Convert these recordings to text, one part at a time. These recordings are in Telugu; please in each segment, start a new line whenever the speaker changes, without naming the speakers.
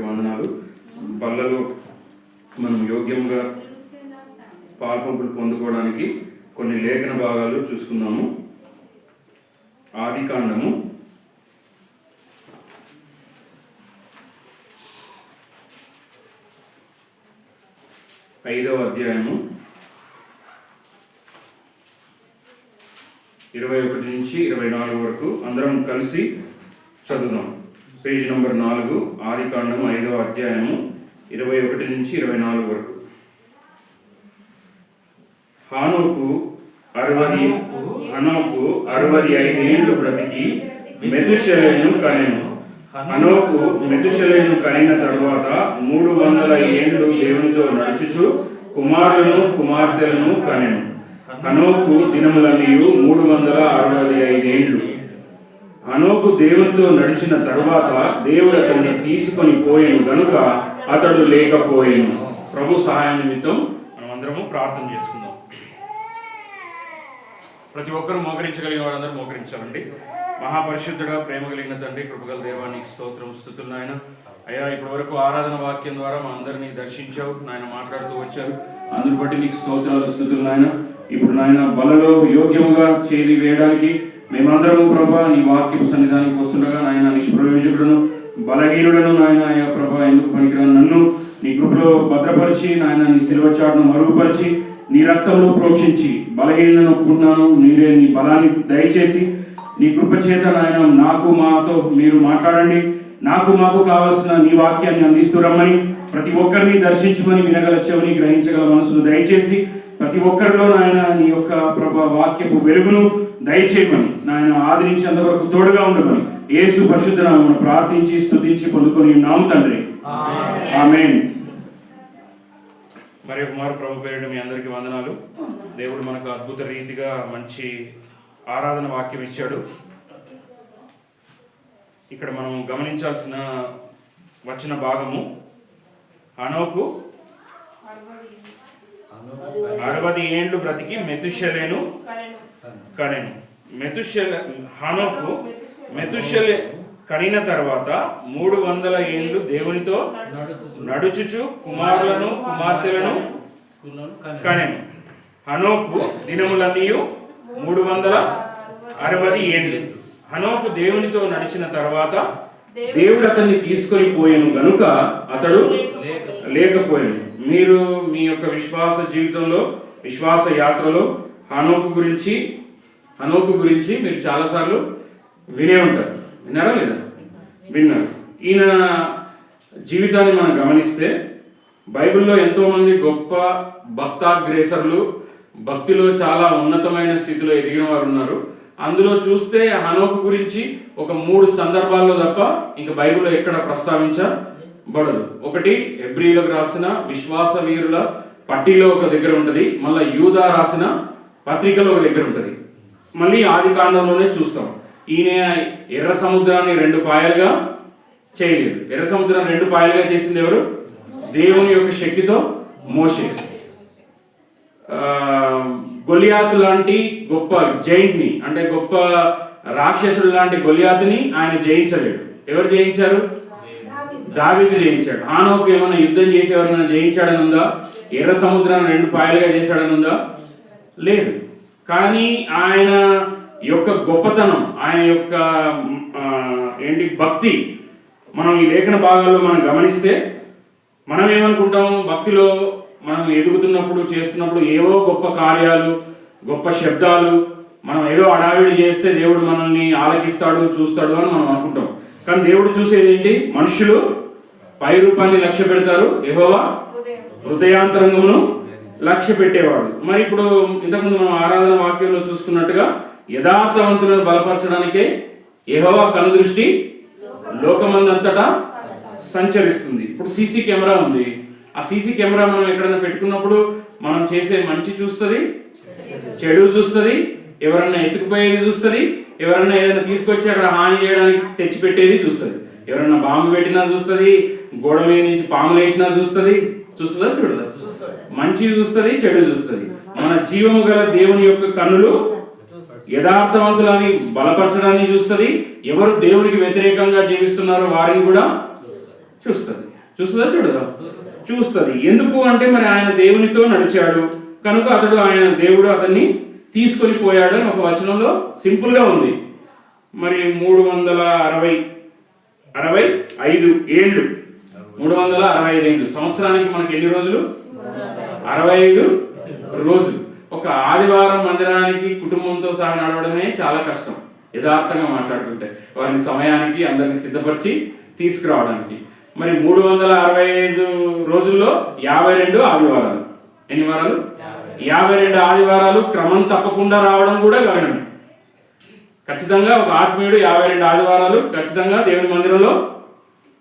వందనాలు. బల్లలో మనం యోగ్యంగా పాల్పంపులు పొందుకోవడానికి కొన్ని లేఖన భాగాలు చూసుకుందాము. ఆదికాండము 5వ అధ్యాయము 21 నుంచి 24 వరకు అందరం కలిసి చదువుదాం. పేజ్ నంబర్ 4, ఆదికాండం 5వ అధ్యాయము 21 నుంచి 24 వరకు. హనోకు 65 ఏళ్ళు బ్రతికి మెతుషెలెను కనెను. హనోకు మెతుషెలెను కనిన తరువాత 300 ఏళ్ళు దేవునితో నడుచుచు కుమారులను కుమార్తెలను కనెను. హనోకు దినములన్నీయు 365 ఏళ్ళు. హనోకు దేవునితో నడిచిన తరువాత దేవుడు అతన్ని తీసుకొని పోయెను గనుక అతడు లేకపోయెను. ప్రభు సహాయం నిమిత్తం మనం అందరము ప్రార్థన చేసుకుందాం. ప్రతి ఒక్కరూ మోకరించగలిగిన వారందరూ మోకరించాలండి. మహాపరిశుద్ధుడా, ప్రేమ కలిగిన తండ్రి, కృపగల దేవానికి స్తోత్రం, స్తుతులు నాయన. అయ్యా, ఇప్పటి వరకు ఆరాధన వాక్యం ద్వారా మా అందరినీ దర్శించావు నాయన, మాట్లాడుతూ వచ్చారు. అందుని బట్టి నీకు స్తోత్రాలు, స్తుతులు నాయన. ఇప్పుడు నాయన బలలో యోగ్యముగా చేరి వేయడానికి మేమందరము ప్రభా నీ వాక్యపు సన్నిధానికి వస్తుండగా నాయన నిష్ప్రయోజకుడును బలహీనుడను నాయన అయ్యా ప్రభా ఎందుకు పనికిరాను నన్ను నీ కృపలో భద్రపరిచి నాయన నీ సిలువ చాటును మరుగుపరిచి నీ రక్తంలో ప్రోక్షించి బలహీనను ఒప్పుకున్నాను. నీరే నీ బలాన్ని దయచేసి నీ కృప చేత నాయన నాకు మాతో మీరు మాట్లాడండి. మాకు కావాల్సిన నీ వాక్యాన్ని అందిస్తూ రమ్మని, ప్రతి ఒక్కరిని దర్శించమని, వినగల చెవిని గ్రహించగల మనసును దయచేసి ప్రతి ఒక్కరిలో నాయన నీ యొక్క ప్రభా వాక్యపు వెలుగును దయచేయమని నాయన ఆదరించి అంతవరకు తోడుగా ఉండమని యేసు పరిశుద్ధ నామమున ప్రార్థించి స్తుతించి పొందుకొని ఉన్నాము తండ్రి, ఆమేన్. మరి కుమారు ప్రభు పేరిట మీ అందరికీ వందనాలు. దేవుడు మనకు అద్భుత రీతిగా మంచి ఆరాధన వాక్యం ఇచ్చాడు. ఇక్కడ మనం గమనించాల్సిన వచ్చిన భాగము, హనోకు 60 ఏళ్ళు బ్రతికి మెతుషెలెను కనెను. హనోకు మెతుషెలె కనిన తర్వాత 300 ఏళ్ళు దేవునితో నడుచుచు కుమారులను కుమార్తెలను కనెను. హనోకు దినములన్నీయు 360 ఏళ్ళు. హనోకు దేవునితో నడిచిన తర్వాత దేవుడు అతన్ని తీసుకొని పోయాను గనుక అతడు లేకపోయాను. మీరు మీ యొక్క విశ్వాస జీవితంలో, విశ్వాస యాత్రలో హనోకు గురించి మీరు చాలాసార్లు వినే ఉంటారు. విన్నారా లేదా? విన్నారు. ఈయన జీవితాన్ని మనం గమనిస్తే బైబిల్లో ఎంతోమంది గొప్ప భక్తాగ్రేసర్లు, భక్తిలో చాలా ఉన్నతమైన స్థితిలో ఎదిగిన వారు ఉన్నారు. అందులో చూస్తే హనోకు గురించి ఒక 3 సందర్భాల్లో తప్ప ఇంకా బైబిల్లో ఎక్కడ ప్రస్తావించబడదు. ఒకటి హెబ్రీలకు రాసిన విశ్వాస వీరుల పట్టిలో ఒక దగ్గర ఉంటుంది, మళ్ళీ యూదా రాసిన పత్రికలో ఒక దగ్గర ఉంటుంది, మళ్ళీ ఆది కాండంలోనే చూస్తాం. ఈయన ఎర్ర సముద్రాన్ని 2 పాయలుగా చేయలేదు. ఎర్ర సముద్రాన్ని 2 పాయలుగా చేసింది ఎవరు? దేవుని యొక్క శక్తితో మోషే. గొలియాతు లాంటి గొప్ప జైంట్ని, అంటే గొప్ప రాక్షసుడు లాంటి గొలియాతుని ఆయన జయించలేడు. ఎవరు జయించారు? దావీదు జయించాడు. హనోకు ఏమైనా యుద్ధం చేసి ఎవరైనా జయించాడని ఉందా? ఎర్ర సముద్రాన్ని 2 పాయలుగా చేశాడని ఉందా? లేదు. కానీ ఆయన యొక్క గొప్పతనం, ఆయన యొక్క భక్తి మనం ఈ లేఖన భాగాల్లో మనం గమనిస్తే మనం ఏమనుకుంటాం, భక్తిలో మనం ఎదుగుతున్నప్పుడు చేస్తున్నప్పుడు ఏవో గొప్ప కార్యాలు, గొప్ప శబ్దాలు, మనం ఏదో అడావిడి చేస్తే దేవుడు మనల్ని ఆలకిస్తాడు, చూస్తాడు అని మనం అనుకుంటాం. కానీ దేవుడు చూసేది ఏంటి? మనుషులు పై రూపాన్ని లక్ష్య పెడతారు, యెహోవా హృదయాంతరంగమును లక్ష్య పెట్టేవాడు. మరి ఇప్పుడు ఇంతకుముందు మనం ఆరాధన వాక్యంలో చూసుకున్నట్టుగా యథార్థవంతులను బలపరచడానికే యెహోవా కనుదృష్టి లోకమందంతటా సంచరిస్తుంది. ఇప్పుడు సీసీ కెమెరా ఉంది. ఆ సీసీ కెమెరా మనం ఎక్కడైనా పెట్టుకున్నప్పుడు మనం చేసే మంచి చూస్తుంది, చెడు చూస్తుంది, ఎవరన్నా ఎత్తుకుపోయేది చూస్తుంది, ఎవరన్నా ఏదైనా తీసుకొచ్చి అక్కడ హాని చేయడానికి తెచ్చిపెట్టేది చూస్తుంది, ఎవరన్నా బాంబు పెట్టినా చూస్తుంది, గోడ మీద నుంచి పాములు వేసినా చూస్తుందా? చూడదా? మంచి చూస్తుంది, చెడు చూస్తుంది. మన జీవము గల దేవుని యొక్క కన్నులు యథార్థవంతులని బలపరచడాన్ని చూస్తుంది. ఎవరు దేవునికి వ్యతిరేకంగా జీవిస్తున్నారో వారిని కూడా చూస్తుందా చూడదా? చూస్తుంది. ఎందుకు అంటే మరి ఆయన దేవునితో నడిచాడు కనుక దేవుడు అతన్ని తీసుకొని పోయాడు అని ఒక వచనంలో సింపుల్గా ఉంది. మరి 365 ఏళ్ళు, 365 ఏళ్ళు, సంవత్సరానికి మనకి ఎన్ని రోజులు? 65 రోజులు. ఒక ఆదివారం మందిరానికి కుటుంబంతో సహా నడవడమే చాలా కష్టం, యథార్థంగా మాట్లాడుకుంటే. వారిని సమయానికి అందరిని సిద్ధపరిచి తీసుకురావడానికి. మరి 365 రోజుల్లో 52 ఆదివారాలు. ఎన్ని వారాలు? 52 ఆదివారాలు క్రమం తప్పకుండా రావడం కూడా గమనమే. ఖచ్చితంగా ఒక ఆత్మీయుడు 52 ఆదివారాలు ఖచ్చితంగా దేవుని మందిరంలో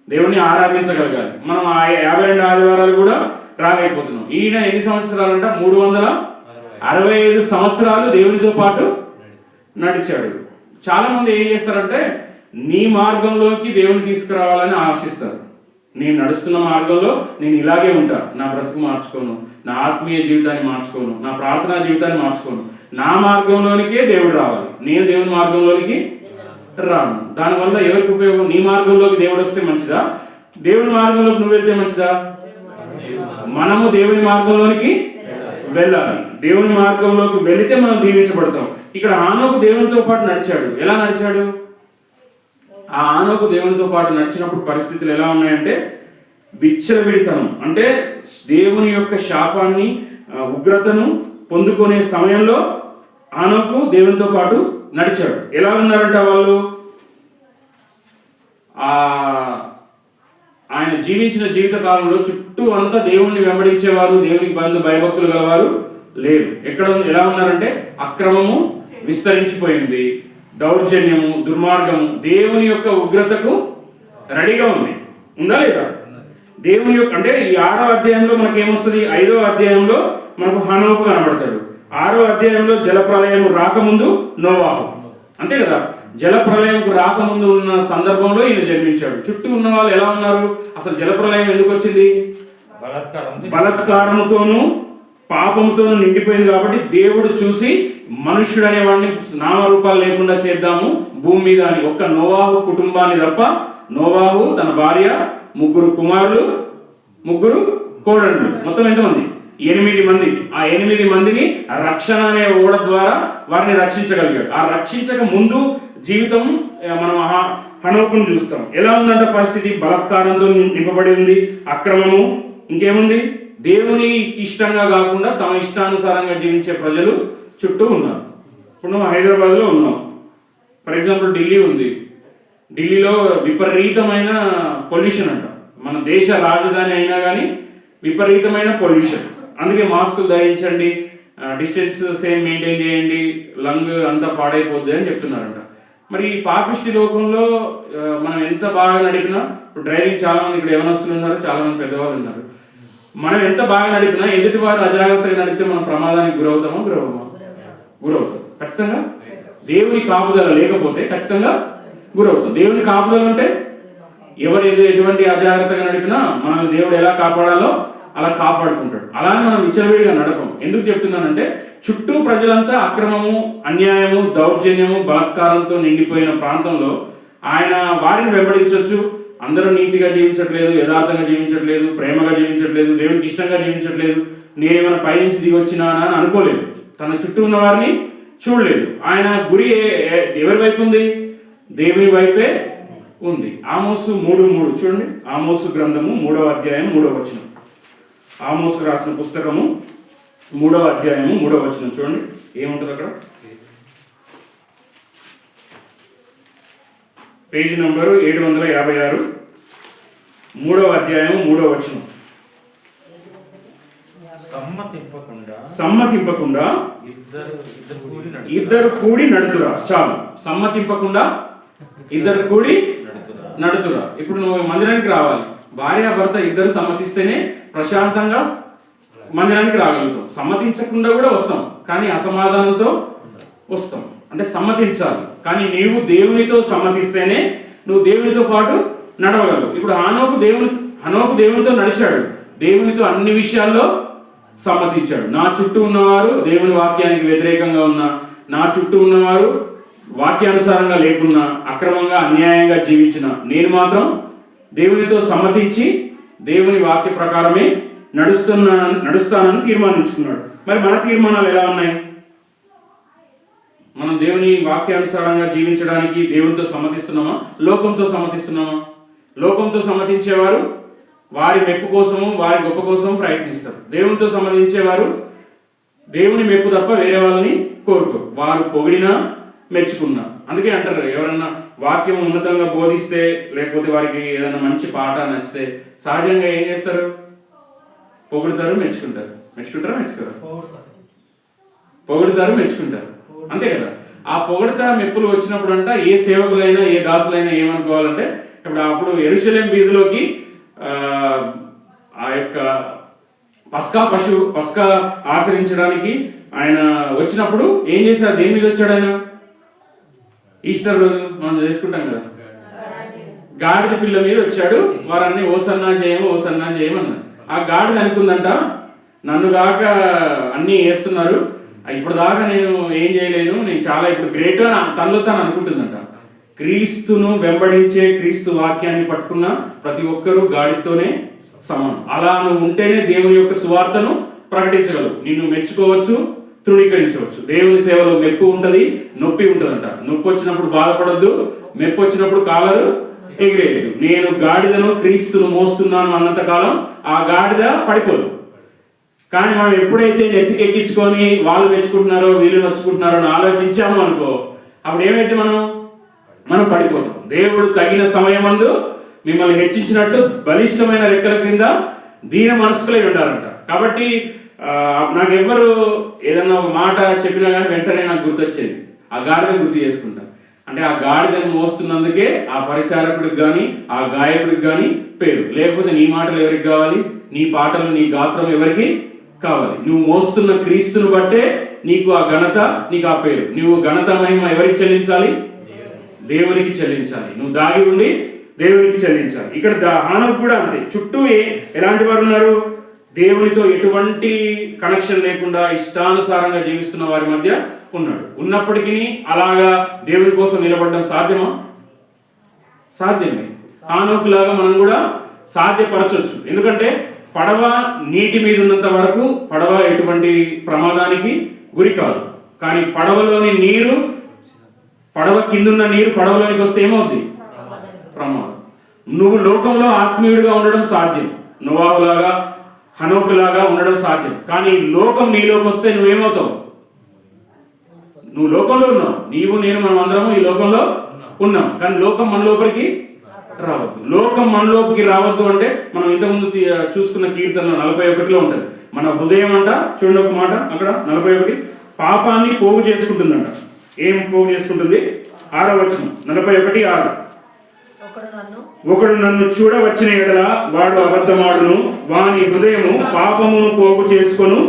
దేవుణ్ణి ఆరాధించగలగాలి. మనం ఆ 52 ఆదివారాలు కూడా రాలేకపోతున్నాం. ఈయన ఎన్ని సంవత్సరాలు అంట? 365 సంవత్సరాలు దేవునితో పాటు నడిచాడు. చాలా మంది ఏం చేస్తారంటే నీ మార్గంలోకి దేవుని తీసుకురావాలని ఆశిస్తారు. నేను నడుస్తున్న మార్గంలో నేను ఇలాగే ఉంటాను, నా బ్రతుకు మార్చుకోను, నా ఆత్మీయ జీవితాన్ని మార్చుకోను, నా ప్రార్థనా జీవితాన్ని మార్చుకోను, నా మార్గంలోనికే దేవుడు రావాలి, నేను దేవుని మార్గంలోనికి రాను. దానివల్ల ఎవరికి ఉపయోగం? నీ మార్గంలోకి దేవుడు వస్తే మంచిదా, దేవుని మార్గంలోకి నువ్వు వెళ్తే మంచిదా? మనము దేవుని మార్గంలోనికి వెళ్ళాలి. దేవుని మార్గంలోకి వెళితే మనం దీవించబడతాం. ఇక్కడ ఆనోకు దేవునితో పాటు నడిచాడు. ఎలా నడిచాడు? ఆ ఆనోకు దేవునితో పాటు నడిచినప్పుడు పరిస్థితులు ఎలా ఉన్నాయంటే విచ్చలవిడితనం, అంటే దేవుని యొక్క శాపాన్ని ఉగ్రతను పొందుకునే సమయంలో ఆనోకు దేవునితో పాటు నడిచాడు. ఎలా ఉన్నారంట వాళ్ళు? ఆయన జీవించిన జీవిత కాలంలో చుట్టూ అంతా దేవుణ్ణి వెంబడించేవారు, దేవునికి భయభక్తులు గలవారు లేరు. ఎలా ఉన్నారంటే అక్రమము విస్తరించిపోయింది, దౌర్జన్యము, దుర్మార్గము, దేవుని యొక్క ఉగ్రతకు రెడీగా ఉందా లేదా? దేవుని యొక్క అంటే ఈ 6వ అధ్యాయంలో మనకి ఏమొస్తుంది? 5వ అధ్యాయంలో మనకు హనోకు కనబడతాడు. 6వ అధ్యాయంలో జలప్రలయము రాకముందు నోవాహు, అంతే కదా? జలప్రలయంకు రాకముందు ఉన్న సందర్భంలో ఈయన జన్మించాడు. చుట్టూ ఉన్న వాళ్ళు ఎలా ఉన్నారు? అసలు జలప్రలయం ఎందుకు వచ్చింది? బలత్కారంతోనూ పాపంతోనూ నిండిపోయింది. కాబట్టి దేవుడు చూసి మనుష్యుడు అనేవాడిని నామరూపాలు లేకుండా చేద్దాము భూమి మీద అని ఒక్క నోవాహు కుటుంబాన్ని తప్ప, నోవాహు తన భార్య, 3 కుమారులు, 3 కోడళ్ళు, మొత్తం ఎంతమంది? 8 మంది. ఆ 8 మందిని రక్షణ అనే ఓడ ద్వారా వారిని రక్షించగలిగాడు. ఆ రక్షించక ముందు జీవితం మనం హనోకును చూస్తాం. ఎలా ఉందంటే పరిస్థితి? బలత్కారంతో నింపబడి ఉంది, అక్రమము, ఇంకేముంది? దేవునికి ఇష్టంగా కాకుండా తమ ఇష్టానుసారంగా జీవించే ప్రజలు చుట్టూ ఉన్నారు. ఇప్పుడు మనం హైదరాబాద్లో ఉన్నాం, ఫర్ ఎగ్జాంపుల్ ఢిల్లీ ఉంది. ఢిల్లీలో విపరీతమైన పొల్యూషన్ అంట. మన దేశ రాజధాని అయినా కానీ విపరీతమైన పొల్యూషన్. అందుకే మాస్కులు ధరించండి, డిస్టెన్స్ సేమ్ మెయింటైన్ చేయండి, లంగ్ అంతా పాడైపోద్ది అని చెప్తున్నారంట. మరి ఈ పాపిష్టి లోకంలో మనం ఎంత బాగా నడిపినా, ఇప్పుడు డ్రైవింగ్ చాలా మంది ఇక్కడ యవనస్తులు ఉన్నారు, చాలా మంది పెద్దవాళ్ళు ఉన్నారు. మనం ఎంత బాగా నడిపినా ఎదుటి వారు అజాగ్రత్తగా నడిపితే మనం ప్రమాదానికి గురవుతాం ఖచ్చితంగా. దేవుని కాపుదల లేకపోతే ఖచ్చితంగా గురవుతాం. దేవుని కాపుదల అంటే ఎవరు ఎటువంటి అజాగ్రత్తగా నడిపినా మనల్ని దేవుడు ఎలా కాపాడాలో అలా కాపాడుకుంటాడు. అలానే మనం విచ్చలవిడిగా నడపం. ఎందుకు చెప్తున్నానంటే చుట్టూ ప్రజలంతా అక్రమము, అన్యాయము, దౌర్జన్యము, బలాత్కారంతో నిండిపోయిన ప్రాంతంలో ఆయన వారిని వెంబడించవచ్చు. అందరూ నీతిగా జీవించట్లేదు, యథార్థంగా జీవించట్లేదు, ప్రేమగా జీవించట్లేదు, దేవునికి ఇష్టంగా జీవించట్లేదు, నేనేమైనా పైనుంచి దిగొచ్చినానా అని అనుకోలేదు. తన చుట్టూ ఉన్న వారిని చూడలేదు. ఆయన గురి ఎవరి వైపు ఉంది? దేవుని వైపే ఉంది. ఆమోసు 3:3 చూడండి. ఆమోసు గ్రంథము 3వ అధ్యాయం 3వ వచనం. ఆమోసు రాసిన పుస్తకము 3వ అధ్యాయము 3వ వచనం చూడండి. ఏముంటుంది అక్కడ? పేజీ నంబరు 756, 3వ అధ్యాయము 3వ వచనం. సమ్మతింపకుండా ఇద్దరు కూడి నడుతురా. చాలు, సమ్మతింపకుండా ఇద్దరు కూడి నడుతురా. ఇప్పుడు నువ్వు మందిరానికి రావాలి, భార్య భర్త ఇద్దరు సమ్మతిస్తేనే ప్రశాంతంగా మందిరానికి రాగలుగుతాం. సమ్మతించకుండా కూడా వస్తాం, కానీ అసమాధానంతో వస్తాం. అంటే సమ్మతించాలి, కానీ నీవు దేవునితో సమ్మతిస్తేనే నువ్వు దేవునితో పాటు నడవగలవు. ఇప్పుడు హనోకు దేవునితో నడిచాడు, దేవునితో అన్ని విషయాల్లో సమ్మతించాడు. నా చుట్టూ ఉన్నవారు దేవుని వాక్యానికి వ్యతిరేకంగా ఉన్నా, నా చుట్టూ ఉన్నవారు వాక్యానుసారంగా లేకున్నా, అక్రమంగా అన్యాయంగా జీవించిన, నేను మాత్రం దేవునితో సమ్మతించి దేవుని వాక్య ప్రకారమే నడుస్తానని తీర్మానించుకున్నాడు. మరి మన తీర్మానాలు ఎలా ఉన్నాయి? మనం దేవుని వాక్యానుసారంగా జీవించడానికి దేవునితో సమ్మతిస్తున్నామా, లోకంతో సమ్మతిస్తున్నామా? లోకంతో సమ్మతించేవారు వారి మెప్పు కోసము, వారి గొప్ప కోసం ప్రయత్నిస్తారు. దేవునితో సమ్మతించేవారు దేవుని మెప్పు తప్ప వేరే వాళ్ళని కోరుకోరు. వారు పొగిడినా మెచ్చుకున్నా. అందుకే అంటారు, ఎవరన్నా వాక్యం ఉన్నతంగా బోధిస్తే, లేకపోతే వారికి ఏదైనా మంచి పాట నచ్చితే సహజంగా ఏం చేస్తారు? పొగుడుతారు, మెచ్చుకుంటారు. పొగుడుతారు, మెచ్చుకుంటారు. అంతే కదా. ఆ పొగడత మెప్పులు వచ్చినప్పుడు అంట ఏ సేవకులైనా ఏ దాసులైనా ఏమనుకోవాలంటే, అప్పుడు యెరూషలేము వీధిలోకి ఆ యొక్క పస్కా ఆచరించడానికి ఆయన వచ్చినప్పుడు ఏం చేశారు? దేని మీద వచ్చాడు ఆయన? ఈస్టర్ రోజు మనం చేసుకుంటాం కదా, గాడిద పిల్ల మీద వచ్చాడు. వారన్నీ ఓసన్నా చేయమన్నారు. ఆ గాడిద అనుకుందంట, నన్ను కాక అన్నీ వేస్తున్నారు, ఇప్పుడు దాకా నేను ఏం చేయలేను, నేను చాలా ఇప్పుడు గ్రేట్ అని తనలో తాను అనుకుంటుందంట. క్రీస్తును వెంబడించే, క్రీస్తు వాక్యాన్ని పట్టుకున్న ప్రతి ఒక్కరూ గాడితోనే సమానం. అలా నువ్వు ఉంటేనే దేవుని యొక్క సువార్తను ప్రకటించగలవు. నిన్ను మెచ్చుకోవచ్చు, తృణీకరించవచ్చు. దేవుని సేవలో మెప్పు ఉంటుంది, నొప్పి ఉంటుందంట. నొప్పి వచ్చినప్పుడు బాధపడద్దు, మెప్పు వచ్చినప్పుడు కాలరు ఎగిరేయద్దు. నేను గాడిదను క్రీస్తును మోస్తున్నాను అన్నంత కాలం ఆ గాడిద పడిపోదు. కానీ మనం ఎప్పుడైతే నెత్తికి ఎక్కించుకొని వాళ్ళు మెచ్చుకుంటున్నారో వీళ్ళు నచ్చుకుంటున్నారో అని ఆలోచించాము అనుకో, అప్పుడు ఏమైతే మనం పడిపోతాం. దేవుడు తగిన సమయమందు మిమ్మల్ని హెచ్చించినట్లు బలిష్టమైన రెక్కల క్రింద దీన మనస్కులై ఉండాలంట. కాబట్టి నాకు ఎవ్వరు ఏదన్నా ఒక మాట చెప్పినా కానీ వెంటనే నాకు గుర్తొచ్చేది, ఆ గాడిద గుర్తు చేసుకుంటా. అంటే ఆ గాడిదను మోస్తున్నందుకే ఆ పరిచారకుడికి కానీ ఆ గాయకుడికి కానీ పేరు. లేకపోతే నీ మాటలు ఎవరికి కావాలి? నీ పాటలు, నీ గాత్రం ఎవరికి కావాలి? నువ్వు మోస్తున్న క్రీస్తును బట్టే నీకు ఆ ఘనత, నీకు ఆ పేరు. నువ్వు ఘనత మహిమ ఎవరికి చెల్లించాలి? దేవునికి చెల్లించాలి. నువ్వు దాగి ఉండి దేవునికి చెల్లించాలి. ఇక్కడ హానోకు కూడా అంతే. చుట్టూ ఎలాంటి వారు ఉన్నారు? దేవునితో ఎటువంటి కనెక్షన్ లేకుండా ఇష్టానుసారంగా జీవిస్తున్న వారి మధ్య ఉన్నాడు. ఉన్నప్పటికీ అలాగా దేవుని కోసం నిలబడడం సాధ్యమా? సాధ్యమే. హానోకు లాగా మనం కూడా సాధ్యపరచవచ్చు. ఎందుకంటే పడవ నీటి మీద ఉన్నంత వరకు పడవ ఎటువంటి ప్రమాదానికి గురి కాదు. కానీ పడవలోని నీరు, పడవ కిందున్న నీరు పడవలోనికి వస్తే ఏమవుద్ది? ప్రమాదం. నువ్వు లోకంలో ఆత్మీయుడిగా ఉండడం సాధ్యం, నోవాహులాగా హనోకులాగా ఉండడం సాధ్యం. కానీ లోకం నీలోకి వస్తే నువ్వేమవుతావు? నువ్వు లోకంలో ఉన్నావు. నీవు, నేను, మనం అందరము ఈ లోకంలో ఉన్నాం. కానీ లోకం మన లోపలికి రావద్దు. లోకం మనలోకి రావద్దు అంటే మనం ఇంతకుముందు చూసుకున్న కీర్తనలో 41లో ఉంటుంది. మన హృదయం అంట, చూడండి ఒక మాట అక్కడ 41, పాపాన్ని పోగు చేసుకుంటుందంట. ఏం పోగు చేసుకుంటుంది? 6వ వచనం 41:6. ఒకడు నన్ను చూడవచ్చిన ఎడల వాడు అబద్ధమాడును, వాని హృదయము పాపమును పోగు చేసుకొను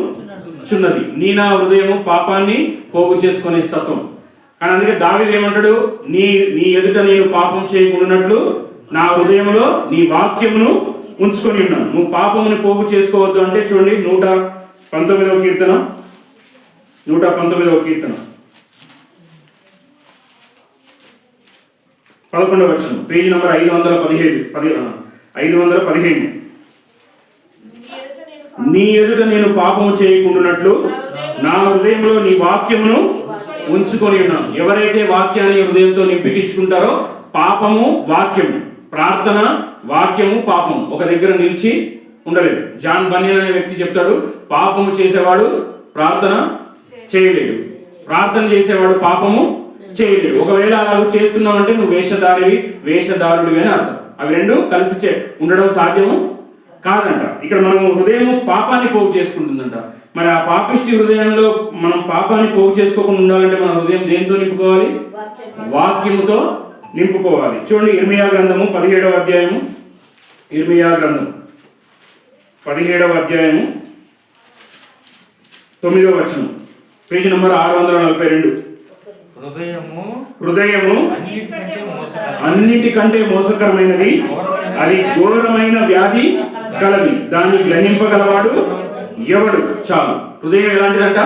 చున్నది. నీ నా హృదయము పాపాన్ని పోగు చేసుకునే తత్వం. కానీ అందుకే దావీదు ఏమంటాడు? నీ ఎదుట నేను పాపం చేయకుండానట్లు నా హృదయంలో నీ వాక్యమును ఉంచుకొని ఉన్నాను. నువ్వు పాపముని పోగు చేసుకోవద్దు అంటే చూడండి 119వ కీర్తన 11వ వచనం, పేజీ నంబర్ 515. నీ ఎదుట నేను పాపము చేయకుండానట్లు నా హృదయంలో నీ వాక్యమును ఉంచుకొని ఉన్నాను. ఎవరైతే వాక్యాన్ని హృదయంతో నింపికించుకుంటారో, పాపము వాక్యము, ప్రార్థన వాక్యము పాపము ఒక దగ్గర నిలిచి ఉండలేదు. జాన్ బన్యన్ అనే వ్యక్తి చెప్తాడు, పాపము చేసేవాడు ప్రార్థన చేయలేడు, ప్రార్థన చేసేవాడు పాపము చేయలేడు. ఒకవేళ అలా చేస్తున్నావంటే నువ్వు వేషధారుడివి అని అర్థం. అవి రెండు కలిసి ఉండడం సాధ్యము కాదంట. ఇక్కడ మనం హృదయం పాపాన్ని పోగు చేసుకుంటుందంట. మరి ఆ పాపిష్టి హృదయంలో మనం పాపాన్ని పోగు చేసుకోకుండా ఉండాలంటే మన హృదయం దేంతో నింపుకోవాలి? వాక్యముతో నింపుకోవాలి. చూడండి ఇర్మియా గ్రంథము 17వ అధ్యాయము, ఇర్మియా గ్రంథం 17వ అధ్యాయము 9వ వచనం, పేజీ నంబర్ 642. హృదయము అన్నిటికంటే మోసకరమైనది, అది ఘోరమైన వ్యాధి కలది, దాన్ని గ్రహింపగలవాడు ఎవడు? చాలు. హృదయం ఎలాంటిదంట?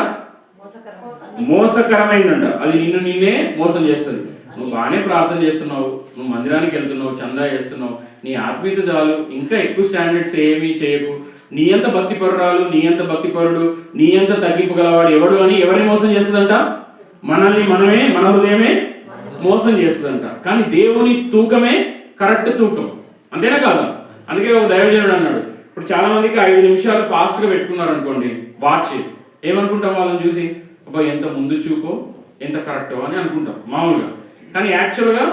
మోసకరమైందంట. అది నిన్నే మోసం చేస్తుంది. నువ్వు బాగానే ప్రార్థన చేస్తున్నావు, నువ్వు మందిరానికి వెళ్తున్నావు, చందా చేస్తున్నావు, నీ ఆత్మీయత చాలు, ఇంకా ఎక్కువ స్టాండర్డ్స్ ఏమీ చేయకు. నీ అంత భక్తిపరురాలు, నీ అంత భక్తిపరుడు, నీ అంత తగ్గింపు గలవాడు ఎవడు అని ఎవరిని మోసం చేస్తుందంట? మనల్ని మనమే, మన హృదయమే మోసం చేస్తుందంట. కానీ దేవుని తూకమే కరెక్ట్ తూకం, అంతేనా కాదా? అందుకే ఒక దైవజనుడు అన్నాడు, ఇప్పుడు చాలా మందికి 5 నిమిషాలు ఫాస్ట్గా పెట్టుకున్నారు అనుకోండి వాచ్, ఏమనుకుంటాం వాళ్ళని చూసి? అబ్బా ఎంత ముందు చూపో, ఎంత కరెక్టో అని అనుకుంటాం మామూలుగా. కానీ యాక్చువల్గా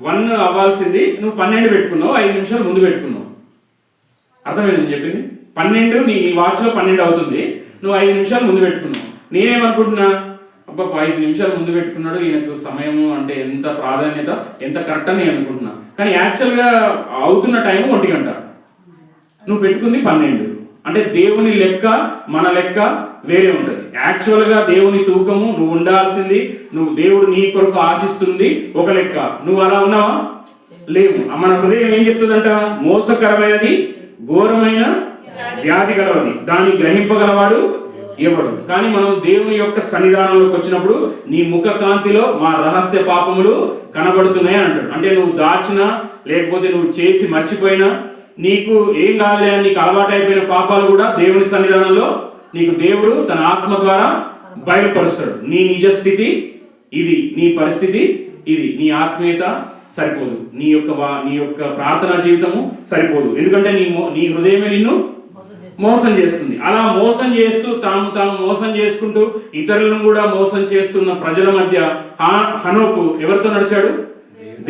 1 అవ్వాల్సింది నువ్వు 12 పెట్టుకున్నావు, 5 నిమిషాలు ముందు పెట్టుకున్నావు. అర్థమైంది నేను చెప్పింది? 12 నీ వాచ్లో 12 అవుతుంది, నువ్వు 5 నిమిషాలు ముందు పెట్టుకున్నావు. నేనేమనుకుంటున్నా, అబ్బా 5 నిమిషాలు ముందు పెట్టుకున్నాడు, ఈయనకు సమయము అంటే ఎంత ప్రాధాన్యత, ఎంత కరెక్ట్ అని నేను అనుకుంటున్నా. కానీ యాక్చువల్గా అవుతున్న టైం 1 గంట, నువ్వు పెట్టుకుంది 12. అంటే దేవుని లెక్క మన లెక్క వేరే ఉంటుంది. యాక్చువల్గా దేవుని తూకము, నువ్వు ఉండాల్సింది, నువ్వు దేవుడు నీ కొరకు ఆశిస్తుంది ఒక లెక్క, నువ్వు అలా ఉన్నావా? లేవు. మన హృదయం ఏం చెప్తుందంట? మోసకరమైనది, ఘోరమైన వ్యాధి గలవది, దాన్ని గ్రహింపగలవాడు ఎవడు? కానీ మనం దేవుని యొక్క సన్నిధానంలోకి వచ్చినప్పుడు నీ ముఖ కాంతిలో మా రహస్య పాపములు కనబడుతున్నాయి అంటాడు. అంటే నువ్వు దాచినా, లేకపోతే నువ్వు చేసి మర్చిపోయినా, నీకు ఏం కాదులే అని నీకు అలవాటు అయిపోయిన పాపాలు కూడా దేవుని సన్నిధానంలో నీకు దేవుడు తన ఆత్మ ద్వారా బయలుపరుస్తాడు. నీ నిజ స్థితి ఇది, నీ పరిస్థితి ఇది, నీ ఆత్మీయత సరిపోదు, నీ యొక్క ప్రార్థనా జీవితము సరిపోదు. ఎందుకంటే నీ హృదయమే నిన్ను మోసం చేస్తుంది. అలా మోసం చేస్తూ తాను మోసం చేసుకుంటూ ఇతరులను కూడా మోసం చేస్తున్న ప్రజల మధ్య హనోకు ఎవరితో నడిచాడు?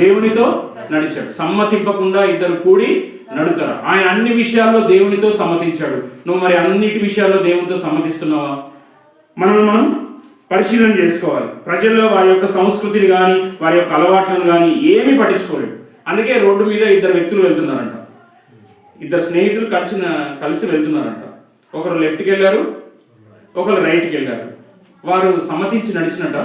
దేవునితో నడిచాడు. సమ్మతింపకుండా ఇద్దరు కూడి నడుతారు. ఆయన అన్ని విషయాల్లో దేవునితో సమ్మతించాడు. నువ్వు మరి అన్నిటి విషయాల్లో దేవునితో సమ్మతిస్తున్నావా? మనం పరిశీలన చేసుకోవాలి. ప్రజల్లో వారి యొక్క సంస్కృతిని కానీ, వారి యొక్క అలవాట్లను కానీ ఏమీ పట్టించుకోలేదు. అందుకే రోడ్డు మీద 2 వ్యక్తులు వెళ్తున్నారంట, 2 స్నేహితులు కలిసి వెళ్తున్నారంట. ఒకరు లెఫ్ట్కి వెళ్ళారు, ఒకరు రైట్కి వెళ్ళారు. వారు సమ్మతించి నడిచినట్ట?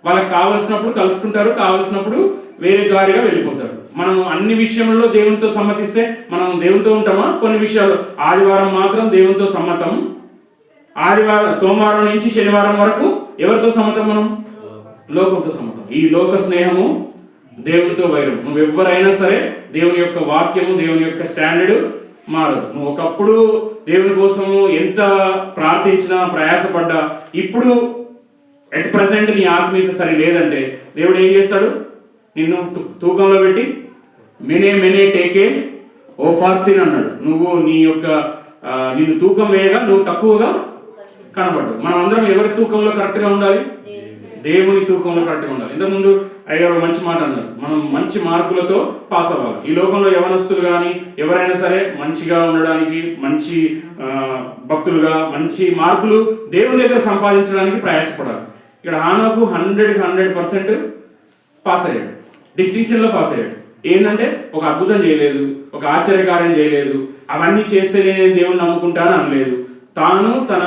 వాళ్ళకి కావలసినప్పుడు కలుసుకుంటారు, కావలసినప్పుడు వేరే దారిగా వెళ్ళిపోతారు. మనం అన్ని విషయంలో దేవునితో సమ్మతిస్తే మనం దేవునితో ఉంటామా? కొన్ని విషయాలు, ఆదివారం మాత్రం దేవునితో సమ్మతం, సోమవారం నుంచి శనివారం వరకు ఎవరితో సమ్మతం? మనం లోకంతో సమ్మతం. ఈ లోక స్నేహము దేవునితో వైరం. నువ్వు ఎవరైనా సరే దేవుని యొక్క వాక్యము, దేవుని యొక్క స్టాండర్డ్ మారదు. నువ్వు ఒకప్పుడు దేవుని కోసము ఎంత ప్రార్థించినా, ప్రయాసపడ్డా, ఇప్పుడు ఎట్ ప్రజెంట్ నీ ఆత్మీయత సరి లేదంటే దేవుడు ఏం చేస్తాడు? నిన్ను తూకంలో పెట్టి మెనే టేకే ఓ ఫార్సిన్ అన్నాడు. నువ్వు నిన్ను తూకం వేయగా నువ్వు తక్కువగా కనబడ్డు. మనం అందరం ఎవరి తూకంలో కరెక్ట్గా ఉండాలి? దేవుని తూకంలో కరెక్ట్గా ఉండాలి. ఇంతకుముందు అయ్యారు మంచి మాట అన్నారు, మనం మంచి మార్కులతో పాస్ అవ్వాలి. ఈ లోకంలో యవనస్తులు కానీ ఎవరైనా సరే మంచిగా ఉండడానికి, మంచి భక్తులుగా మంచి మార్కులు దేవుని దగ్గర సంపాదించడానికి ప్రయాసపడాలి. ఇక్కడ హానోకు 100% పాస్ అయ్యాడు, డిస్టింక్షన్లో పాస్ అయ్యాడు. ఏంటంటే ఒక అద్భుతం చేయలేదు, ఒక ఆశ్చర్యకార్యం చేయలేదు, అవన్నీ చేస్తేనే నేను దేవుని నమ్ముకుంటాను అనలేదు. తాను తన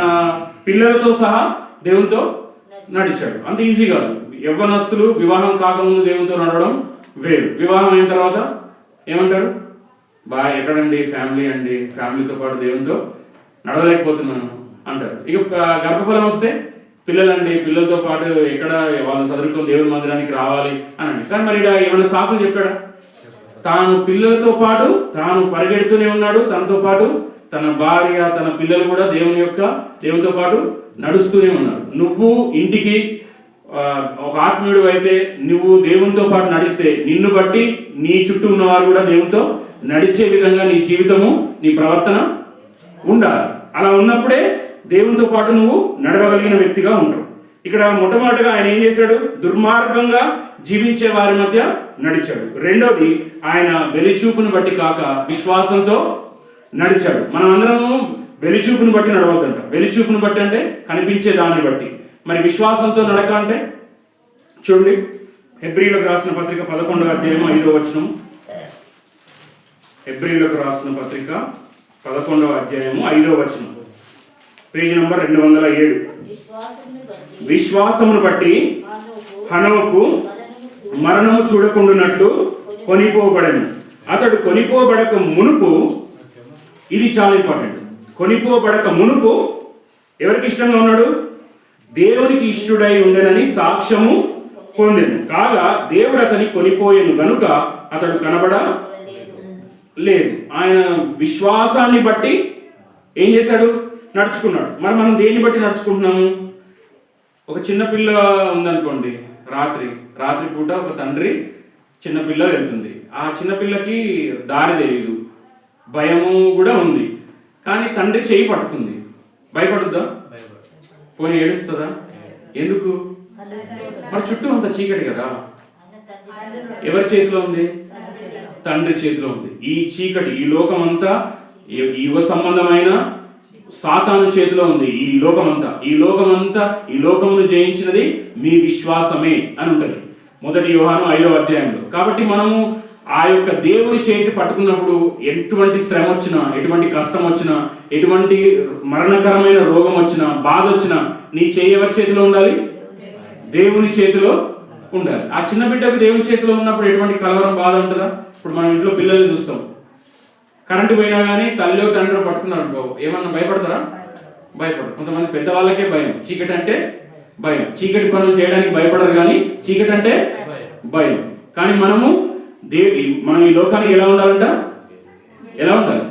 పిల్లలతో సహా దేవునితో నడిచాడు. అంత ఈజీ కాదు. యవ్వనస్తులు వివాహం కాకముందు దేవునితో నడవడం వేరు, వివాహం అయిన తర్వాత ఏమంటారు? ఎక్కడండి ఫ్యామిలీ అండి, ఫ్యామిలీతో పాటు దేవునితో నడవలేకపోతున్నాను అంటారు. ఇక గర్భఫలం వస్తే పిల్లలండి, పిల్లలతో పాటు ఎక్కడ వాళ్ళని చదువుకొని దేవుని మందిరానికి రావాలి అని అంటే. కానీ మరి ఏమైనా సాకులు చెప్పాడా? తాను పిల్లలతో పాటు తాను పరిగెడుతూనే ఉన్నాడు, తనతో పాటు తన భార్య, తన పిల్లలు కూడా దేవునితో పాటు నడుస్తూనే ఉన్నారు. నువ్వు ఇంటికి ఒక ఆత్మీయుడు అయితే నువ్వు దేవునితో పాటు నడిస్తే నిన్ను బట్టి నీ చుట్టూ ఉన్నవారు కూడా దేవునితో నడిచే విధంగా నీ జీవితము, నీ ప్రవర్తన ఉండాలి. అలా ఉన్నప్పుడే దేవునితో పాటు నువ్వు నడవగలిగిన వ్యక్తిగా ఉంటావు. ఇక్కడ మొట్టమొదటిగా ఆయన ఏం చేశాడు? దుర్మార్గంగా జీవించే వారి మధ్య నడిచాడు. రెండోది, ఆయన వెలిచూపును బట్టి కాక విశ్వాసంతో నడిచాడు. మనం అందరము వెలిచూపును బట్టి నడవద్దంట. వెలిచూపును బట్టి అంటే కనిపించే దాన్ని బట్టి. మరి విశ్వాసంతో నడక అంటే చూడండి, హెబ్రీలకు రాసిన పత్రిక 11వ అధ్యాయం 5వ వచనం. హెబ్రీలకు రాసిన పత్రిక 11వ అధ్యాయము 5వ వచనం, పేజీ నంబర్ 207. విశ్వాసమును బట్టి హనోకు మరణము చూడకుండానట్లు కొనిపోబడను. అతడు కొనిపోబడక మునుపు, ఇది చాలా ఇంపార్టెంట్, కొనిపోబడక మునుపు ఎవరికి ఇష్టంగా ఉన్నాడు? దేవునికి ఇష్టడై ఉండనని సాక్ష్యము పొందెను. కాగా దేవుడు అతని కొనిపోయెను గనుక అతడు కనబడ లేదు. ఆయన విశ్వాసాన్ని బట్టి ఏం చేశాడు? నడుచుకున్నాడు. మరి మనం దేన్ని బట్టి నడుచుకుంటున్నాము? ఒక చిన్నపిల్ల ఉందనుకోండి, రాత్రి పూట ఒక తండ్రి చిన్నపిల్ల వెళ్తుంది. ఆ చిన్నపిల్లకి దారి తెలియదు, భయము కూడా ఉంది. కానీ తండ్రి చేయి పట్టుకుంది, భయపడుద్దా? పోనీ ఏడుస్తుందా? ఎందుకు? మరి చుట్టూ అంత చీకటి కదా. ఎవరి చేతిలో ఉంది? తండ్రి చేతిలో ఉంది. ఈ చీకటి, ఈ లోకమంతా, ఈ యుగ సంబంధమైన సాతాను చేతిలో ఉంది. ఈ లోకమును జయించినది మీ విశ్వాసమే అని ఉంటుంది 1 యోహాను 5వ అధ్యాయంలో. కాబట్టి మనము ఆ యొక్క దేవుని చేతి పట్టుకున్నప్పుడు ఎటువంటి శ్రమ వచ్చినా, ఎటువంటి కష్టం వచ్చినా, ఎటువంటి మరణకరమైన రోగం వచ్చినా, బాధ వచ్చినా, నీ చేయి ఎవరి చేతిలో ఉండాలి? దేవుని చేతిలో ఉండాలి. ఆ చిన్న బిడ్డకు దేవుని చేతిలో ఉన్నప్పుడు ఎటువంటి కలవరం, బాధ ఉంటుందా? ఇప్పుడు మనం ఇంట్లో పిల్లల్ని చూస్తాం, కరెంటు పోయినా కానీ తల్లిలో తండ్రిలో పట్టుకున్నారు అనుకో, ఏమన్నా భయపడతారా? భయపడరు. కొంతమంది పెద్దవాళ్ళకే భయం. చీకటి అంటే భయం. చీకటి పనులు చేయడానికి భయపడరు, కానీ చీకటి అంటే భయం. కానీ మనం ఈ లోకానికి ఎలా ఉండాలంట? ఎలా ఉండాలి?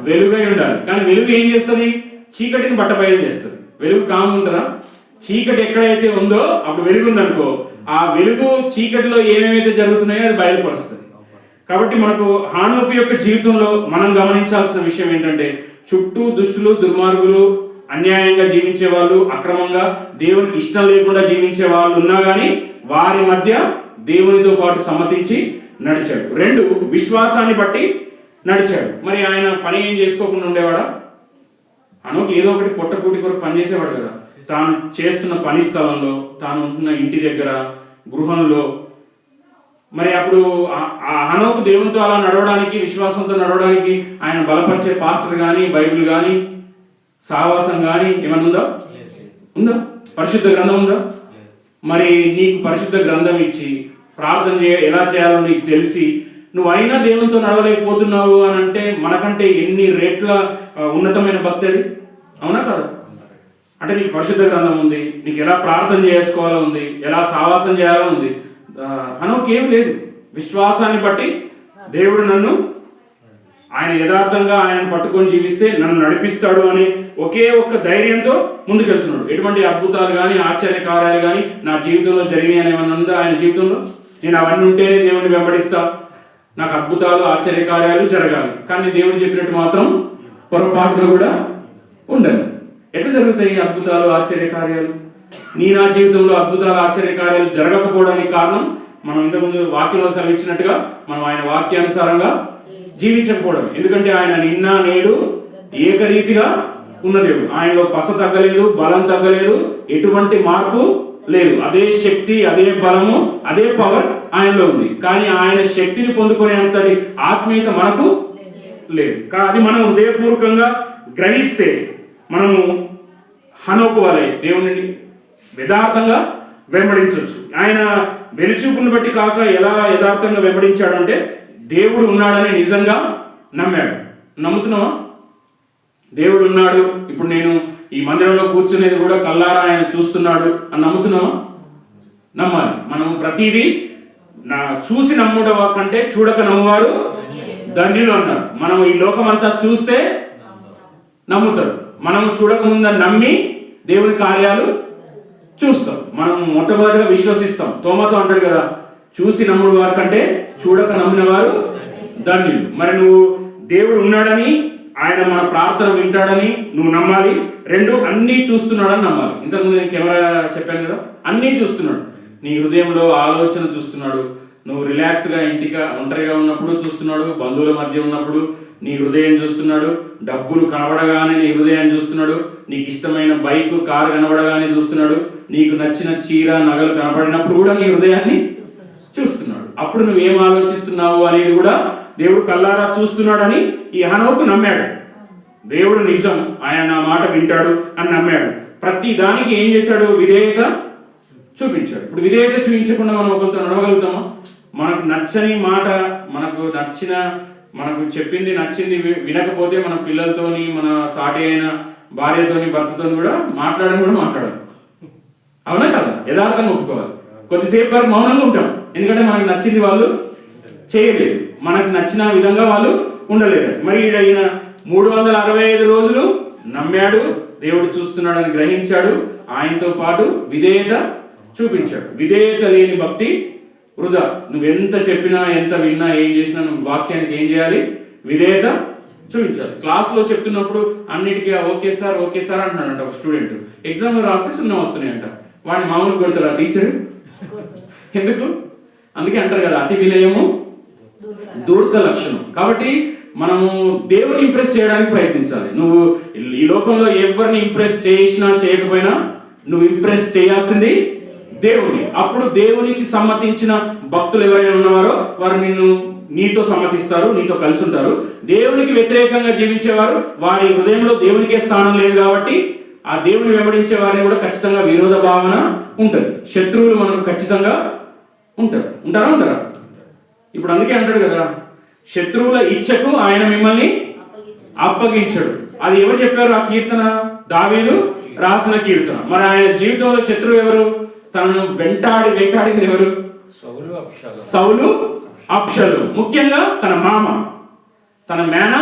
వెలుగై ఉండాలి. కానీ వెలుగు ఏం చేస్తుంది? చీకటిని బట్టబయలు చేస్తుంది. వెలుగు కాము ఉంటుందా? చీకటి ఎక్కడైతే ఉందో అప్పుడు వెలుగు ఉందనుకో, ఆ వెలుగు చీకటిలో ఏమేమైతే జరుగుతున్నాయో అది బయలుపరుస్తుంది. కాబట్టి మనకు హానోకు యొక్క జీవితంలో మనం గమనించాల్సిన విషయం ఏంటంటే, చుట్టూ దుష్టులు, దుర్మార్గులు, అన్యాయంగా జీవించే వాళ్ళు, అక్రమంగా దేవునికి ఇష్టం లేకుండా జీవించే వాళ్ళు ఉన్నా కానీ వారి మధ్య దేవునితో పాటు సమ్మతించి నడిచాడు. 2 విశ్వాసాన్ని బట్టి నడిచాడు. మరి ఆయన పని ఏం చేసుకోకుండా ఉండేవాడా? హనోకు ఏదో ఒకటి పొట్టకూటి కొరకు పనిచేసేవాడు కదా. తాను చేస్తున్న పని స్థలంలో, తాను ఉంటున్న ఇంటి దగ్గర, గృహంలో. మరి అప్పుడు ఆ హనోకు దేవునితో అలా నడవడానికి, విశ్వాసంతో నడవడానికి ఆయన బలపరిచే పాస్టర్ కానీ, బైబిల్ కానీ, సావాసం కానీ ఏమన్నా ఉందా? పరిశుద్ధ గ్రంథం ఉందా? మరి నీకు పరిశుద్ధ గ్రంథం ఇచ్చి ప్రార్థన ఎలా చేయాలో నీకు తెలిసి నువ్వు అయినా దేవునితో నడవలేకపోతున్నావు అని అంటే మనకంటే ఎన్ని రేట్ల ఉన్నతమైన భక్తి అది, అవునా కదా? అంటే నీకు పరిశుద్ధ గ్రంథం ఉంది, నీకు ఎలా ప్రార్థన చేసుకోవాలో ఉంది, ఎలా సావాసం చేయాలో ఉంది. హనోకేం లేదు. విశ్వాసాన్ని బట్టి దేవుడు నన్ను, ఆయన యథార్థంగా ఆయన పట్టుకొని జీవిస్తే నన్ను నడిపిస్తాడు అని ఒకే ఒక్క ధైర్యంతో ముందుకెళ్తున్నాడు. ఎటువంటి అద్భుతాలు కానీ, ఆశ్చర్య కార్యాలు కానీ నా జీవితంలో జరిగినాయి అని ఏమన్నా ఉందా ఆయన జీవితంలో? నేను అవన్నీ ఉంటేనే దేవుడిని వెంబడిస్తా, నాకు అద్భుతాలు, ఆశ్చర్య కార్యాలు జరగాలి. కానీ దేవుడు చెప్పినట్టు మాత్రం పొరపాటులో కూడా ఉండదు. ఎట్లా జరుగుతాయి అద్భుతాలు, ఆశ్చర్య కార్యాలు? నా జీవితంలో అద్భుతాలు, ఆశ్చర్య కార్యాలు జరగకపోవడానికి కారణం మనం ఇంతకుముందు వాక్యంలో సెలవిచ్చినట్టుగా మనం ఆయన వాక్యానుసారంగా జీవించకపోవడం. ఎందుకంటే ఆయన నిన్న నేడు ఏకరీతిగా ఉన్న దేవుడు. ఆయనలో పస తగ్గలేదు, బలం తగ్గలేదు, ఎటువంటి మార్పు లేదు. అదే శక్తి, అదే బలము, అదే పవర్ ఆయనలో ఉంది. కానీ ఆయన శక్తిని పొందుకునేంతటి ఆత్మీయత మనకు లేదు. అది మనం హృదయపూర్వకంగా గ్రహిస్తే మనము హనోకు వలె దేవుని యథార్థంగా వెంబడించవచ్చు. ఆయన వెలుచూపును బట్టి కాక ఎలా యథార్థంగా వెంబడించాడు అంటే, దేవుడు ఉన్నాడని నిజంగా నమ్మాడు. నమ్ముతున్నావా? దేవుడు ఉన్నాడు, ఇప్పుడు నేను ఈ మందిరంలో కూర్చునేది కూడా కల్లారా ఆయన చూస్తున్నాడు అని నమ్ముతున్నావా? నమ్మాలి. మనం ప్రతిదీ చూసి నమ్ముడవ కంటే చూడక నమ్మువారు ధన్యులు అన్నారు. మనం ఈ లోకం అంతా చూస్తే నమ్ముతాడు. మనం చూడకముందని నమ్మి దేవుని కార్యాలు చూస్తాం. మనం మొట్టమొదటిగా విశ్వసిస్తాం. తోమతో అంటాడు కదా, చూసి నమ్ముడు వారి కంటే చూడక నమ్మిన వారు ధన్యులు. మరి నువ్వు దేవుడు ఉన్నాడని, ఆయన మన ప్రార్థన వింటాడని నువ్వు నమ్మాలి. 2 అన్నీ చూస్తున్నాడని నమ్మాలి. ఇంతకుముందు నేను కెమెరా చెప్పాను కదా, అన్నీ చూస్తున్నాడు. నీ హృదయంలో ఆలోచన చూస్తున్నాడు. నువ్వు రిలాక్స్గా ఒంటరిగా ఉన్నప్పుడు చూస్తున్నాడు, బంధువుల మధ్య ఉన్నప్పుడు నీ హృదయం చూస్తున్నాడు, డబ్బులు కనబడగానే నీ హృదయాన్ని చూస్తున్నాడు, నీకు ఇష్టమైన బైక్, కారు కనబడగానే చూస్తున్నాడు, నీకు నచ్చిన చీర, నగలు కనబడినప్పుడు కూడా నీ హృదయాన్ని చూస్తున్నాడు. అప్పుడు నువ్వేం ఆలోచిస్తున్నావు అనేది కూడా దేవుడు కల్లారా చూస్తున్నాడని ఈ హనోకు నమ్మాడు. దేవుడు నిజం, ఆయన నా మాట వింటాడు అని నమ్మాడు. ప్రతి దానికి ఏం చేశాడు? విధేయత చూపించాడు. ఇప్పుడు విధేయత చూపించకుండా మనం ఒకరితో నడవగలుగుతామా? మనకు నచ్చని మాట, మనకు చెప్పింది నచ్చింది వినకపోతే మన పిల్లలతోని, మన సాటి అయిన భార్యతోని, భర్తతోని కూడా మాట్లాడడం. అవునా కదా? యథార్థంగా ఒప్పుకోవాలి. కొద్దిసేపు వరకు మౌనంగా ఉంటాం, ఎందుకంటే మనకు నచ్చింది వాళ్ళు చేయలేదు, మనకు నచ్చిన విధంగా వాళ్ళు ఉండలేరు. మరి ఈయన 365 రోజులు నమ్మాడు, దేవుడు చూస్తున్నాడని గ్రహించాడు, ఆయనతో పాటు విధేయత చూపించాడు. విధేయత లేని భక్తి వృధా. నువ్వెంత చెప్పినా, ఎంత విన్నా, ఏం చేసినా నువ్వు వాక్యానికి ఏం చేయాలి? విధేయత చూపించాలి. క్లాస్లో చెప్తున్నప్పుడు అన్నిటికీ ఓకే సార్ అంటున్నాడంట ఒక స్టూడెంట్. ఎగ్జామ్లో రాస్తే 0 వస్తున్నాయంట. వాడిని మామూలు కొడతాడు ఆ టీచరు. ఎందుకు? అందుకే అంటారు కదా, అతి వినయము దూర్త లక్షణం. కాబట్టి మనము దేవుని ఇంప్రెస్ చేయడానికి ప్రయత్నించాలి. నువ్వు ఈ లోకంలో ఎవరిని ఇంప్రెస్ చేసినా చేయకపోయినా నువ్వు ఇంప్రెస్ చేయాల్సింది దేవుని. అప్పుడు దేవునికి సమ్మతించిన భక్తులు ఎవరైనా ఉన్నవారో వారు నీతో సమ్మతిస్తారు, నీతో కలిసి ఉంటారు. దేవునికి వ్యతిరేకంగా జీవించేవారు, వారి హృదయంలో దేవునికే స్థానం లేదు కాబట్టి ఆ దేవుని వెంబడించే వారిని కూడా ఖచ్చితంగా విరోధ భావన ఉంటుంది. శత్రువులు మనకు ఖచ్చితంగా ఉంటారా? ఇప్పుడు అందుకే అంటాడు కదా, శత్రువుల ఇచ్చకు ఆయన మిమ్మల్ని అప్పగించడు. అది ఎవరు చెప్పారు? ఆ కీర్తన దావీదు రాసిన కీర్తన. మరి ఆయన జీవితంలో శత్రువు ఎవరు? తనను వేటాడింది ఎవరు? సౌలు అబ్షాలోము. ముఖ్యంగా తన మామ, తన మేన,